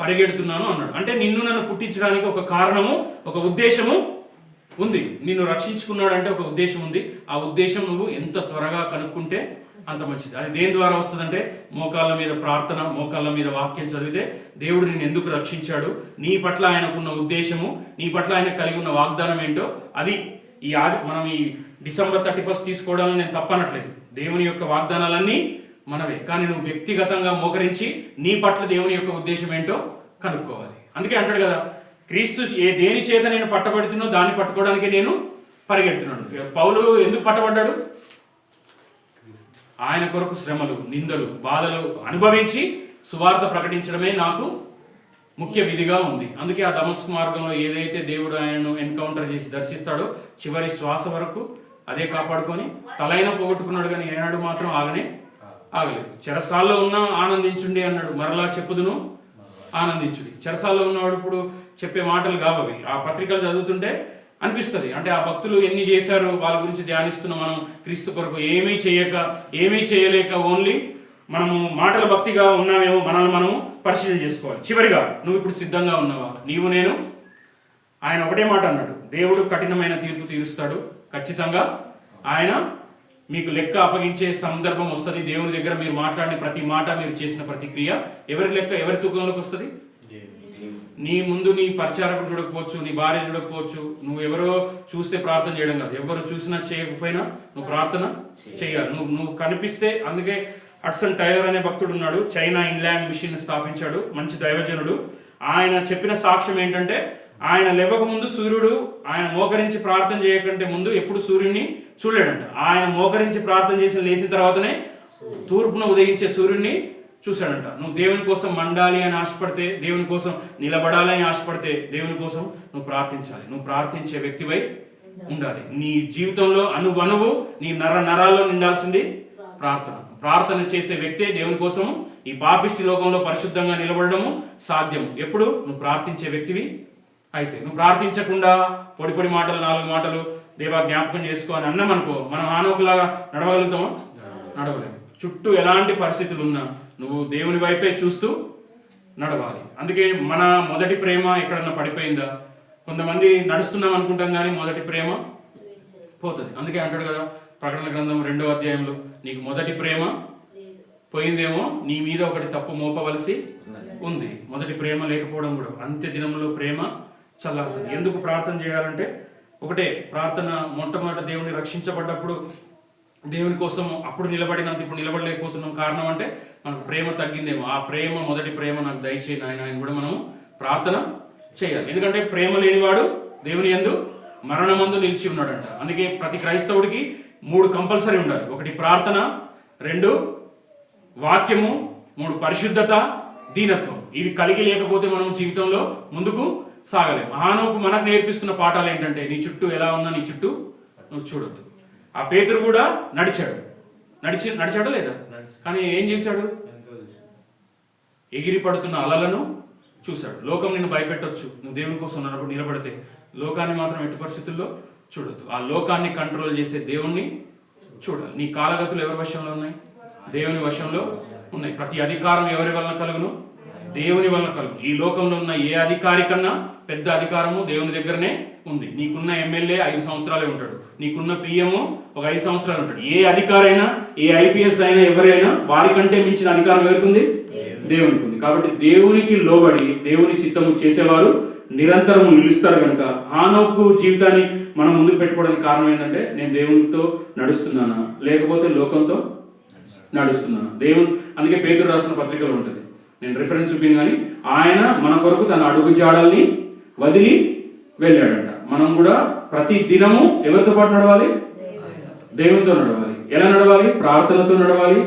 పరిగెడుతున్నాను అన్నాడు. అంటే నిన్ను నన్ను పుట్టించడానికి ఒక కారణము, ఒక ఉద్దేశము ఉంది. నిన్ను రక్షించుకున్నాడు అంటే ఒక ఉద్దేశం ఉంది. ఆ ఉద్దేశం నువ్వు ఎంత త్వరగా కనుక్కుంటే అంత మంచిది. అది దేని ద్వారా వస్తుందంటే మోకాళ్ళ మీద ప్రార్థన, మోకాళ్ళ మీద వాక్యం చదివితే దేవుడు నిన్ను ఎందుకు రక్షించాడు, నీ పట్ల ఆయనకున్న ఉద్దేశము, నీ పట్ల ఆయన కలిగి ఉన్న వాగ్దానం ఏంటో అది మనం ఈ December 31 తీసుకోవడానికి నేను తప్పనట్లేదు. దేవుని యొక్క వాగ్దానాలన్నీ మనవే. కానీ నువ్వు వ్యక్తిగతంగా మోకరించి నీ పట్ల దేవుని యొక్క ఉద్దేశం ఏంటో కనుక్కోవాలి. అందుకే అంటాడు కదా, క్రీస్తు దేని చేత నేను పట్టబడుతున్నో దాన్ని పట్టుకోవడానికి నేను పరిగెడుతున్నాడు. పౌలు ఎందుకు పట్టబడ్డాడు? ఆయన కొరకు శ్రమలు, నిందలు, బాధలు అనుభవించి సువార్త ప్రకటించడమే నాకు ముఖ్య విధిగా ఉంది. అందుకే ఆ దమస్కు మార్గంలో ఏదైతే దేవుడు ఆయనను ఎన్కౌంటర్ చేసి దర్శిస్తాడో చివరి శ్వాస వరకు అదే కాపాడుకొని తలైన పోగొట్టుకున్నాడు, కానీ ఏనాడు మాత్రం ఆగలేదు. చెరసాల్లో ఉన్నా ఆనందించుండి అన్నాడు, మరలా చెప్పుదును ఆనందించుడి. చెరసాల్లో ఉన్నవాడు ఇప్పుడు చెప్పే మాటలు కావవి. ఆ పత్రికలు చదువుతుంటే అనిపిస్తుంది, అంటే ఆ భక్తులు ఎన్ని చేశారు వాళ్ళ గురించి ధ్యానిస్తున్న మనం క్రీస్తు కొరకు ఏమీ చేయలేక ఓన్లీ మనము మాటల భక్తిగా ఉన్నామేమో మనల్ని మనము పరిశీలన చేసుకోవాలి. చివరిగా నువ్వు ఇప్పుడు సిద్ధంగా ఉన్నావా? నీవు నేను ఆయన ఒకటే మాట అన్నాడు, దేవుడు కఠినమైన తీర్పు తీరుస్తాడు. ఖచ్చితంగా ఆయన మీకు లెక్క అప్పగించే సందర్భం వస్తుంది. దేవుని దగ్గర మీరు మాట్లాడిన ప్రతి మాట, మీరు చేసిన ప్రతి క్రియ ఎవరి లెక్క, ఎవరి తూకంలోకి వస్తుంది? నీ ముందు నీ పరిచారకుడు చూడకపోవచ్చు, నీ భార్య చూడకపోవచ్చు, నువ్వు ఎవరో చూస్తే ప్రార్థన చేయడం కాదు, ఎవరు చూసినా చేయకపోయినా నువ్వు ప్రార్థన చేయాలి. నువ్వు కనిపిస్తే. అందుకే హడ్సన్ టైలర్ అనే భక్తుడు ఉన్నాడు, చైనా ఇన్లాండ్ మిషన్ స్థాపించాడు, మంచి దైవజనుడు. ఆయన చెప్పిన సాక్ష్యం ఏంటంటే, ఆయన లేవక ముందు సూర్యుడు ఆయన మోకరించి ప్రార్థన చేయకంటే ముందు ఎప్పుడు సూర్యుడిని చూడలేడంట. ఆయన మోకరించి ప్రార్థన చేసి లేచిన తర్వాతనే తూర్పున ఉదయించే సూర్యుడిని చూశాడంట. నువ్వు దేవుని కోసం మండాలి అని ఆశపడితే, దేవుని కోసం నిలబడాలని ఆశపడితే, దేవుని కోసం నువ్వు ప్రార్థించాలి. నువ్వు ప్రార్థించే వ్యక్తివై ఉండాలి. నీ జీవితంలో అణువణువు నీ నరాల్లో నిండాల్సింది ప్రార్థన చేసే వ్యక్తే దేవుని కోసం ఈ పాపిష్టి లోకంలో పరిశుద్ధంగా నిలబడము సాధ్యము. ఎప్పుడు నువ్వు ప్రార్థించే వ్యక్తివి అయితే. నువ్వు ప్రార్థించకుండా పొడి మాటలు, 4 మాటలు దేవా జ్ఞాపకం చేసుకో అని అన్నామనుకో, మనం ఆనోకులాగా నడవగలుగుతామా? నడవలేము. చుట్టూ ఎలాంటి పరిస్థితులు ఉన్నా నువ్వు దేవుని వైపే చూస్తూ నడవాలి. అందుకే మన మొదటి ప్రేమ ఎక్కడన్నా పడిపోయిందా? కొంతమంది నడుస్తున్నాం అనుకుంటాం కానీ మొదటి ప్రేమ పోతుంది. అందుకే అంటాడు కదా ప్రకటన గ్రంథం 2వ అధ్యాయంలో, నీకు మొదటి ప్రేమ పోయిందేమో, నీ మీద ఒకటి తప్పు మోపవలసి ఉంది. మొదటి ప్రేమ లేకపోవడం కూడా అంత్య దినంలో ప్రేమ చల్లారుతుంది. ఎందుకు ప్రార్థన చేయాలంటే ఒకటే, ప్రార్థన మొట్టమొదటి దేవుని రక్షించబడ్డప్పుడు దేవుని కోసం అప్పుడు నిలబడినంత ఇప్పుడు నిలబడలేకపోతున్నాం. కారణం అంటే మనకు ప్రేమ తగ్గిందేమో. ఆ ప్రేమ, మొదటి ప్రేమ నాకు దయచేయి నాయన అని కూడా మనం ప్రార్థన చేయాలి. ఎందుకంటే ప్రేమ లేనివాడు దేవుని యందు మరణమందు నిలిచి ఉన్నాడంట. అందుకే ప్రతి క్రైస్తవుడికి 3 కంపల్సరీ ఉండాలి. 1 ప్రార్థన, 2 వాక్యము, 3 పరిశుద్ధత, దీనత్వం. ఇవి కలిగి లేకపోతే మనం జీవితంలో ముందుకు సాగలేము. హానోకు మనకు నేర్పిస్తున్న పాఠాలు ఏంటంటే, నీ చుట్టూ ఎలా ఉన్నా నీ చుట్టూ నువ్వు చూడొద్దు. ఆ పేతురు కూడా నడిచాడు. నడిచాడా లేదా?
నడిచి.
కానీ ఏం చేశాడు?
వెనక చూసి.
ఎగిరి పడుతున్న అలలను చూశాడు. లోకం నిన్ను భయపెట్టొచ్చు, నువ్వు దేవుని కోసం నిలబడితే. లోకాన్ని మాత్రం ఎట్టి పరిస్థితుల్లో చూడొద్దు. ఆ లోకాన్ని కంట్రోల్ చేసే దేవుణ్ణి చూడాలి. నీ కాలగతులు ఎవరి వశంలో ఉన్నాయి? దేవుని వశంలో ఉన్నాయి. ప్రతి అధికారం ఎవరి వలన కలుగును? దేవుని వలన కలుగును. ఈ లోకంలో ఉన్న ఏ అధికారి కన్నా పెద్ద అధికారము దేవుని దగ్గరనే ఉంది. నీకున్న ఎమ్మెల్యే 5 సంవత్సరాలే ఉంటాడు, నీకున్న పిఎం ఒక 5 సంవత్సరాలు ఉంటాడు. ఏ అధికారైనా, ఏ ఐపీఎస్ అయినా, ఎవరైనా వారికంటే మించిన అధికారం ఎవరికి ఉంది? దేవునికి ఉంది. కాబట్టి దేవునికి లోబడి దేవుని చిత్తము చేసేవారు నిరంతరం నిలుస్తారు. కనుక హానోకు జీవితాన్ని మనం ముందుకు పెట్టుకోవడానికి కారణం ఏంటంటే, నేను దేవునితో నడుస్తున్నానా లేకపోతే లోకంతో నడుస్తున్నానా? దేవుని అందుకే పేతురు రాసిన పత్రికలో ఉంటుంది, నేను రిఫరెన్స్ చూపిన కానీ ఆయన మన కొరకు తన అడుగు జాడల్ని వదిలి వెళ్ళాడంట. మనం కూడా ప్రతి దినము ఎవరితో పాటు నడవాలి? దేవునితో నడవాలి. ఎలా నడవాలి? ప్రార్థనతో నడవాలి,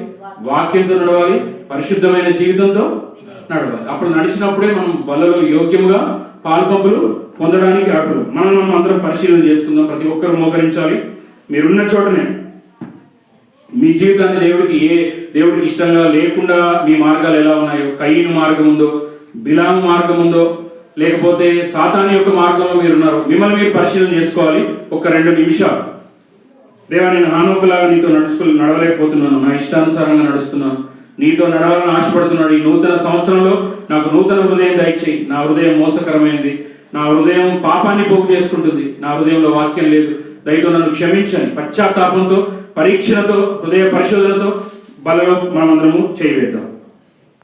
వాక్యంతో నడవాలి, పరిశుద్ధమైన జీవితంతో నడవాలి. అప్పుడు నడిచినప్పుడే మనం బలలో యోగ్యముగా పాల్పంపులు పొందడానికి అర్హులు. మనం అందరం పరిశీలన చేసుకుందాం. ప్రతి ఒక్కరు మోకరించాలి. మీరున్న చోటనే మీ జీవితాన్ని దేవుడికి ఇష్టంగా లేకుండా మీ మార్గాలు ఎలా ఉన్నాయో, కయ్యను మార్గం ఉందో, బిలాము మార్గం ఉందో, లేకపోతే సాతాను యొక్క మార్గంలో మీరున్నారు, మిమ్మల్ని మీరు పరిశీలన చేసుకోవాలి. ఒక 2 నిమిషాలు. దేవా, నేను హానోకులాగా నీతో నడవలేకపోతున్నాను, నా ఇష్టానుసారంగా నడుస్తున్నాను, నీతో నడవాలని ఆశపడుతున్నాడు. ఈ నూతన సంవత్సరంలో నాకు నూతన హృదయం దయచేయి. నా హృదయం మోసకరమైనది, నా హృదయం పాపాన్ని పోగు చేసుకుంటుంది, నా హృదయంలో వాక్యం లేదు, దయతో నన్ను క్షమించని పశ్చాత్తాపంతో, పరీక్షలతో, హృదయ పరిశోధనతో బలలో మనమందరము చేయవేద్దాం.